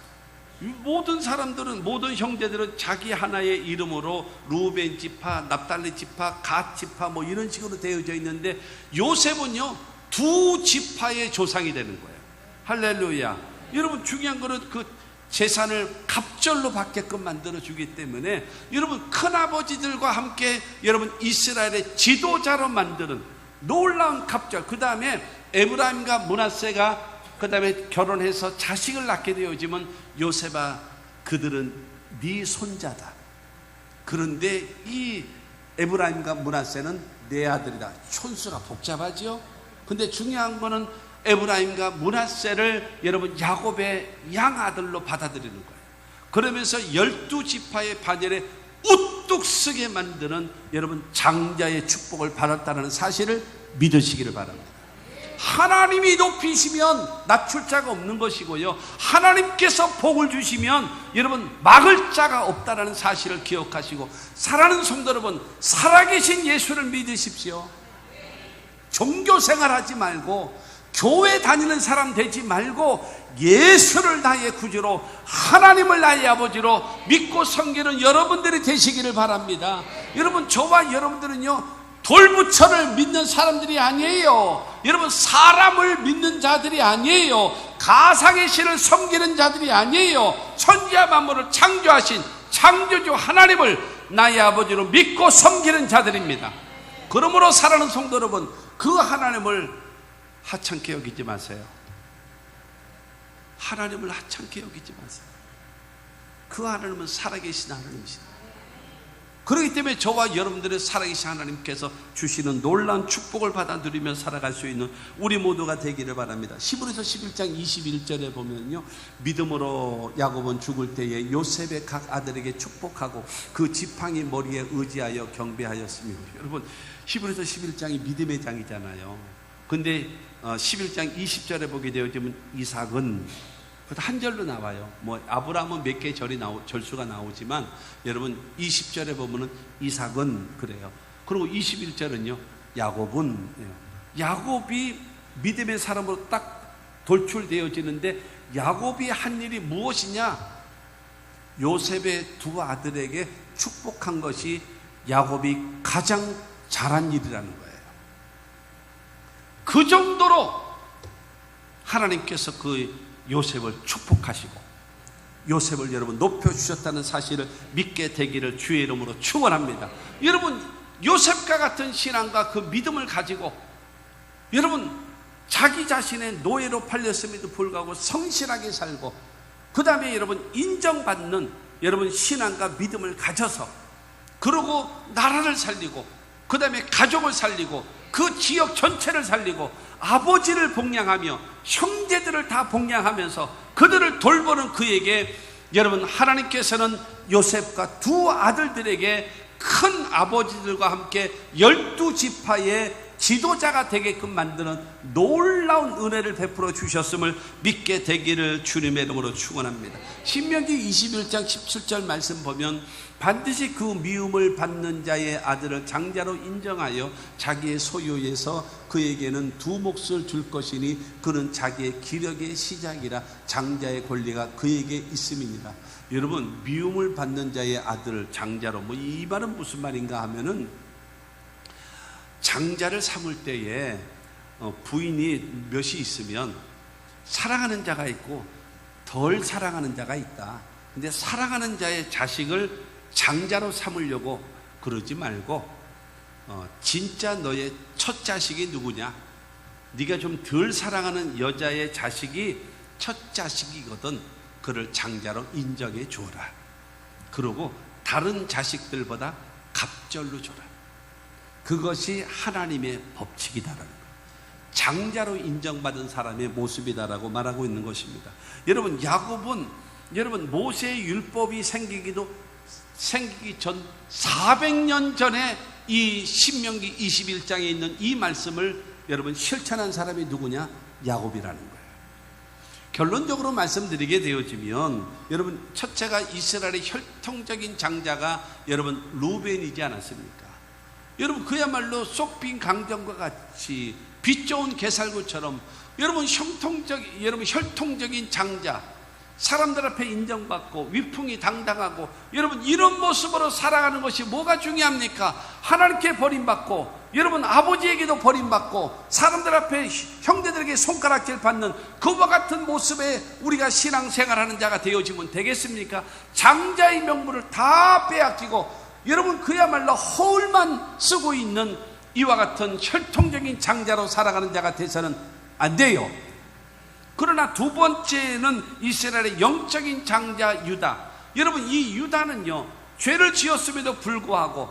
모든 사람들은, 모든 형제들은 자기 하나의 이름으로 루벤 지파, 납달리 지파, 갓 지파 뭐 이런 식으로 되어져 있는데 요셉은요 2지파의 조상이 되는 거예요. 할렐루야. 여러분 중요한 거는 그 재산을 갑절로 받게끔 만들어 주기 때문에 여러분 큰아버지들과 함께 여러분 이스라엘의 지도자로 만드는 놀라운 갑절. 그 다음에 에브라임과 므낫세가 그 다음에 결혼해서 자식을 낳게 되어지면 요셉아 그들은 네 손자다. 그런데 이 에브라임과 므낫세는 내 아들이다. 촌수가 복잡하죠. 근데 중요한 거는 에브라임과 므낫세를 여러분 야곱의 양아들로 받아들이는 거예요. 그러면서 12지파의 반열에 우뚝 서게 만드는 여러분 장자의 축복을 받았다는 사실을 믿으시기를 바랍니다. 하나님이 높이시면 낮출 자가 없는 것이고요, 하나님께서 복을 주시면 여러분 막을 자가 없다는 사실을 기억하시고, 사랑하는 성도 여러분, 살아계신 예수를 믿으십시오. 종교생활하지 말고 교회 다니는 사람 되지 말고 예수를 나의 구주로, 하나님을 나의 아버지로 믿고 섬기는 여러분들이 되시기를 바랍니다. 여러분, 저와 여러분들은요 돌부처를 믿는 사람들이 아니에요. 여러분, 사람을 믿는 자들이 아니에요. 가상의 신을 섬기는 자들이 아니에요. 천지와 만물을 창조하신 창조주 하나님을 나의 아버지로 믿고 섬기는 자들입니다. 그러므로 사랑하는 성도 여러분, 그 하나님을 하찮게 여기지 마세요. 하나님을 하찮게 여기지 마세요. 그 하나님은 살아계신 하나님이십니다. 그렇기 때문에 저와 여러분들의 살아계신 하나님께서 주시는 놀라운 축복을 받아 누리며 살아갈 수 있는 우리 모두가 되기를 바랍니다. 히브리서 11장 21절에 보면요, 믿음으로 야곱은 죽을 때에 요셉의 각 아들에게 축복하고 그 지팡이 머리에 의지하여 경배하였으며. 여러분, 히브리서 11장이 믿음의 장이잖아요. 근데 11장 20절에 보게 되어지면 이삭은 한 절로 나와요. 뭐 아브라함은 몇 개 절수가 나오지만 여러분 20절에 보면은 이삭은 그래요. 그리고 21절은요 야곱은, 야곱이 믿음의 사람으로 딱 돌출되어지는데, 야곱이 한 일이 무엇이냐? 요셉의 두 아들에게 축복한 것이 야곱이 가장 잘한 일이라는 거예요. 그 정도로 하나님께서 그 요셉을 축복하시고 요셉을 여러분 높여주셨다는 사실을 믿게 되기를 주의 이름으로 축원합니다. 여러분, 요셉과 같은 신앙과 그 믿음을 가지고 여러분 자기 자신의 노예로 팔렸음에도 불구하고 성실하게 살고, 그 다음에 여러분 인정받는 여러분 신앙과 믿음을 가져서, 그러고 나라를 살리고, 그 다음에 가족을 살리고, 그 지역 전체를 살리고, 아버지를 복양하며 형제들을 다 복양하면서 그들을 돌보는 그에게 여러분 하나님께서는 요셉과 두 아들들에게 큰 아버지들과 함께 12지파의 지도자가 되게끔 만드는 놀라운 은혜를 베풀어 주셨음을 믿게 되기를 주님의 이름으로 축원합니다. 신명기 21장 17절 말씀 보면 반드시 그 미움을 받는 자의 아들을 장자로 인정하여 자기의 소유에서 그에게는 두 몫을 줄 것이니 그는 자기의 기력의 시작이라 장자의 권리가 그에게 있음이니라. 여러분, 미움을 받는 자의 아들을 장자로, 뭐 이 말은 무슨 말인가 하면은, 장자를 삼을 때에 부인이 몇이 있으면 사랑하는 자가 있고 덜 사랑하는 자가 있다. 근데 사랑하는 자의 자식을 장자로 삼으려고 그러지 말고 진짜 너의 첫 자식이 누구냐? 네가 좀 덜 사랑하는 여자의 자식이 첫 자식이거든. 그를 장자로 인정해 주어라. 그리고 다른 자식들보다 갑절로 줘라. 그것이 하나님의 법칙이다라는 거예요. 장자로 인정받은 사람의 모습이다라고 말하고 있는 것입니다. 여러분, 야곱은 여러분 모세의 율법이 생기기 전 400년 전에 이 신명기 21장에 있는 이 말씀을 여러분 실천한 사람이 누구냐? 야곱이라는 거예요. 결론적으로 말씀드리게 되어지면 여러분 첫째가 이스라엘의 혈통적인 장자가 여러분 루벤이지 않았습니까? 여러분 그야말로 쏙 빈 강정과 같이 빛 좋은 게살구처럼 여러분 혈통적인 장자, 사람들 앞에 인정받고 위풍이 당당하고 여러분 이런 모습으로 살아가는 것이 뭐가 중요합니까? 하나님께 버림받고 여러분 아버지에게도 버림받고 사람들 앞에 형제들에게 손가락질 받는 그와 같은 모습에 우리가 신앙생활하는 자가 되어지면 되겠습니까? 장자의 명분을 다 빼앗기고 여러분 그야말로 허울만 쓰고 있는 이와 같은 혈통적인 장자로 살아가는 자가 돼서는 안 돼요. 그러나 두 번째는 이스라엘의 영적인 장자 유다. 여러분 이 유다는요 죄를 지었음에도 불구하고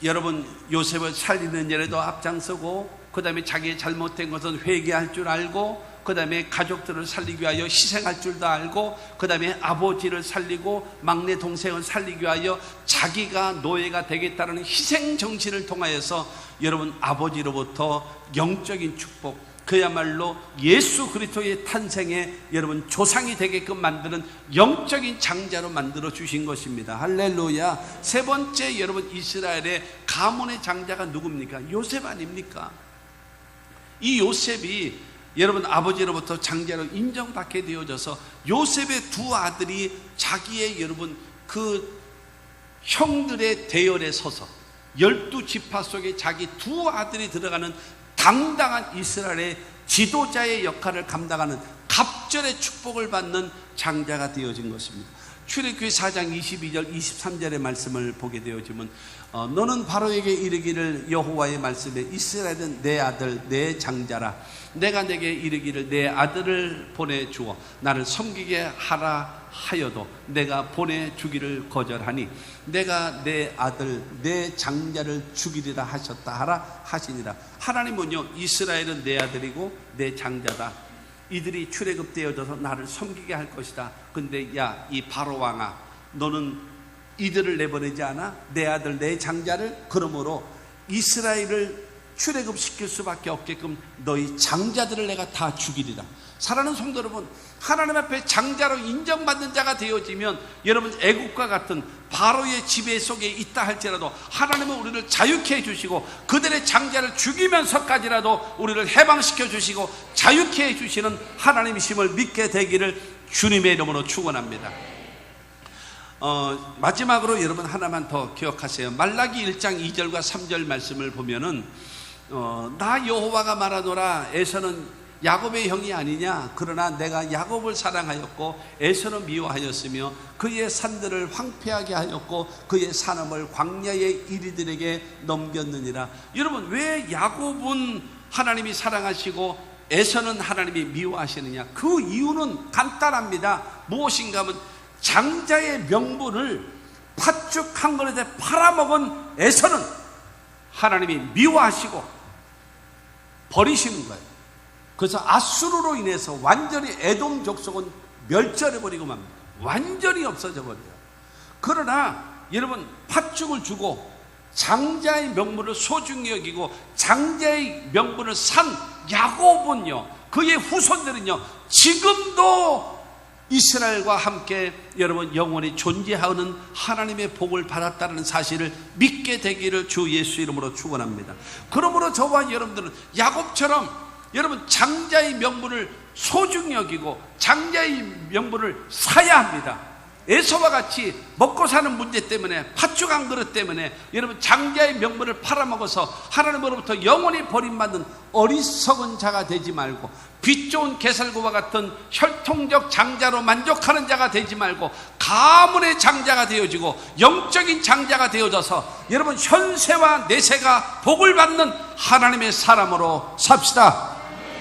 여러분 요셉을 살리는 일에도 앞장서고 그 다음에 자기의 잘못된 것은 회개할 줄 알고 그 다음에 가족들을 살리기 위하여 희생할 줄도 알고 그 다음에 아버지를 살리고 막내 동생을 살리기 위하여 자기가 노예가 되겠다는 희생정신을 통하여서 여러분 아버지로부터 영적인 축복, 그야말로 예수 그리스도의 탄생에 여러분 조상이 되게끔 만드는 영적인 장자로 만들어 주신 것입니다. 할렐루야. 세 번째 여러분 이스라엘의 가문의 장자가 누굽니까? 요셉 아닙니까? 이 요셉이 여러분 아버지로부터 장자로 인정받게 되어져서 요셉의 두 아들이 자기의 여러분 그 형들의 대열에 서서 12지파 속에 자기 두 아들이 들어가는 당당한 이스라엘의 지도자의 역할을 감당하는 갑절의 축복을 받는 장자가 되어진 것입니다. 출애굽기 4장 22절 23절의 말씀을 보게 되어지면 너는 바로에게 이르기를 여호와의 말씀에 이스라엘은 내 아들 내 장자라. 내가 내게 이르기를 내 아들을 보내주어 나를 섬기게 하라 하여도 내가 보내주기를 거절하니 내가 내 아들 내 장자를 죽이리라 하셨다 하라 하시니라. 하나님은요 이스라엘은 내 아들이고 내 장자다. 이들이 출애굽되어져서 나를 섬기게 할 것이다. 근데 야 이 바로 왕아 너는 이들을 내보내지 않아? 내 아들 내 장자를. 그러므로 이스라엘을 출애굽시킬 수밖에 없게끔 너희 장자들을 내가 다 죽이리라. 사랑하는 성도 여러분, 하나님 앞에 장자로 인정받는 자가 되어지면 여러분 애국과 같은 바로의 지배 속에 있다 할지라도 하나님은 우리를 자유케 해주시고 그들의 장자를 죽이면서까지라도 우리를 해방시켜 주시고 자유케 해주시는 하나님이심을 믿게 되기를 주님의 이름으로 축원합니다. 마지막으로 여러분 하나만 더 기억하세요. 말라기 1장 2절과 3절 말씀을 보면은 나 여호와가 말하노라 에서는 야곱의 형이 아니냐. 그러나 내가 야곱을 사랑하였고 에서는 미워하였으며 그의 산들을 황폐하게 하였고 그의 산업을 광야의 이리들에게 넘겼느니라. 여러분 왜 야곱은 하나님이 사랑하시고 에서는 하나님이 미워하시느냐? 그 이유는 간단합니다. 무엇인가 하면 장자의 명분을 팥죽 한 그릇에 팔아먹은 에서는 하나님이 미워하시고 버리시는 거예요. 그래서 아수르로 인해서 완전히 에돔 족속은 멸절해버리고 맙니다. 완전히 없어져 버려요. 그러나 여러분 팥죽을 주고 장자의 명분을 소중히 여기고 장자의 명분을 산 야곱은요 그의 후손들은요 지금도 이스라엘과 함께 여러분 영원히 존재하는 하나님의 복을 받았다는 사실을 믿게 되기를 주 예수 이름으로 축원합니다. 그러므로 저와 여러분들은 야곱처럼 여러분 장자의 명분을 소중히 여기고 장자의 명분을 사야 합니다. 에서와 같이 먹고 사는 문제 때문에 팥죽 한 그릇 때문에 여러분 장자의 명분을 팔아먹어서 하나님으로부터 영원히 버림받는 어리석은 자가 되지 말고 빛 좋은 게살구와 같은 혈통적 장자로 만족하는 자가 되지 말고 가문의 장자가 되어지고 영적인 장자가 되어져서 여러분 현세와 내세가 복을 받는 하나님의 사람으로 삽시다.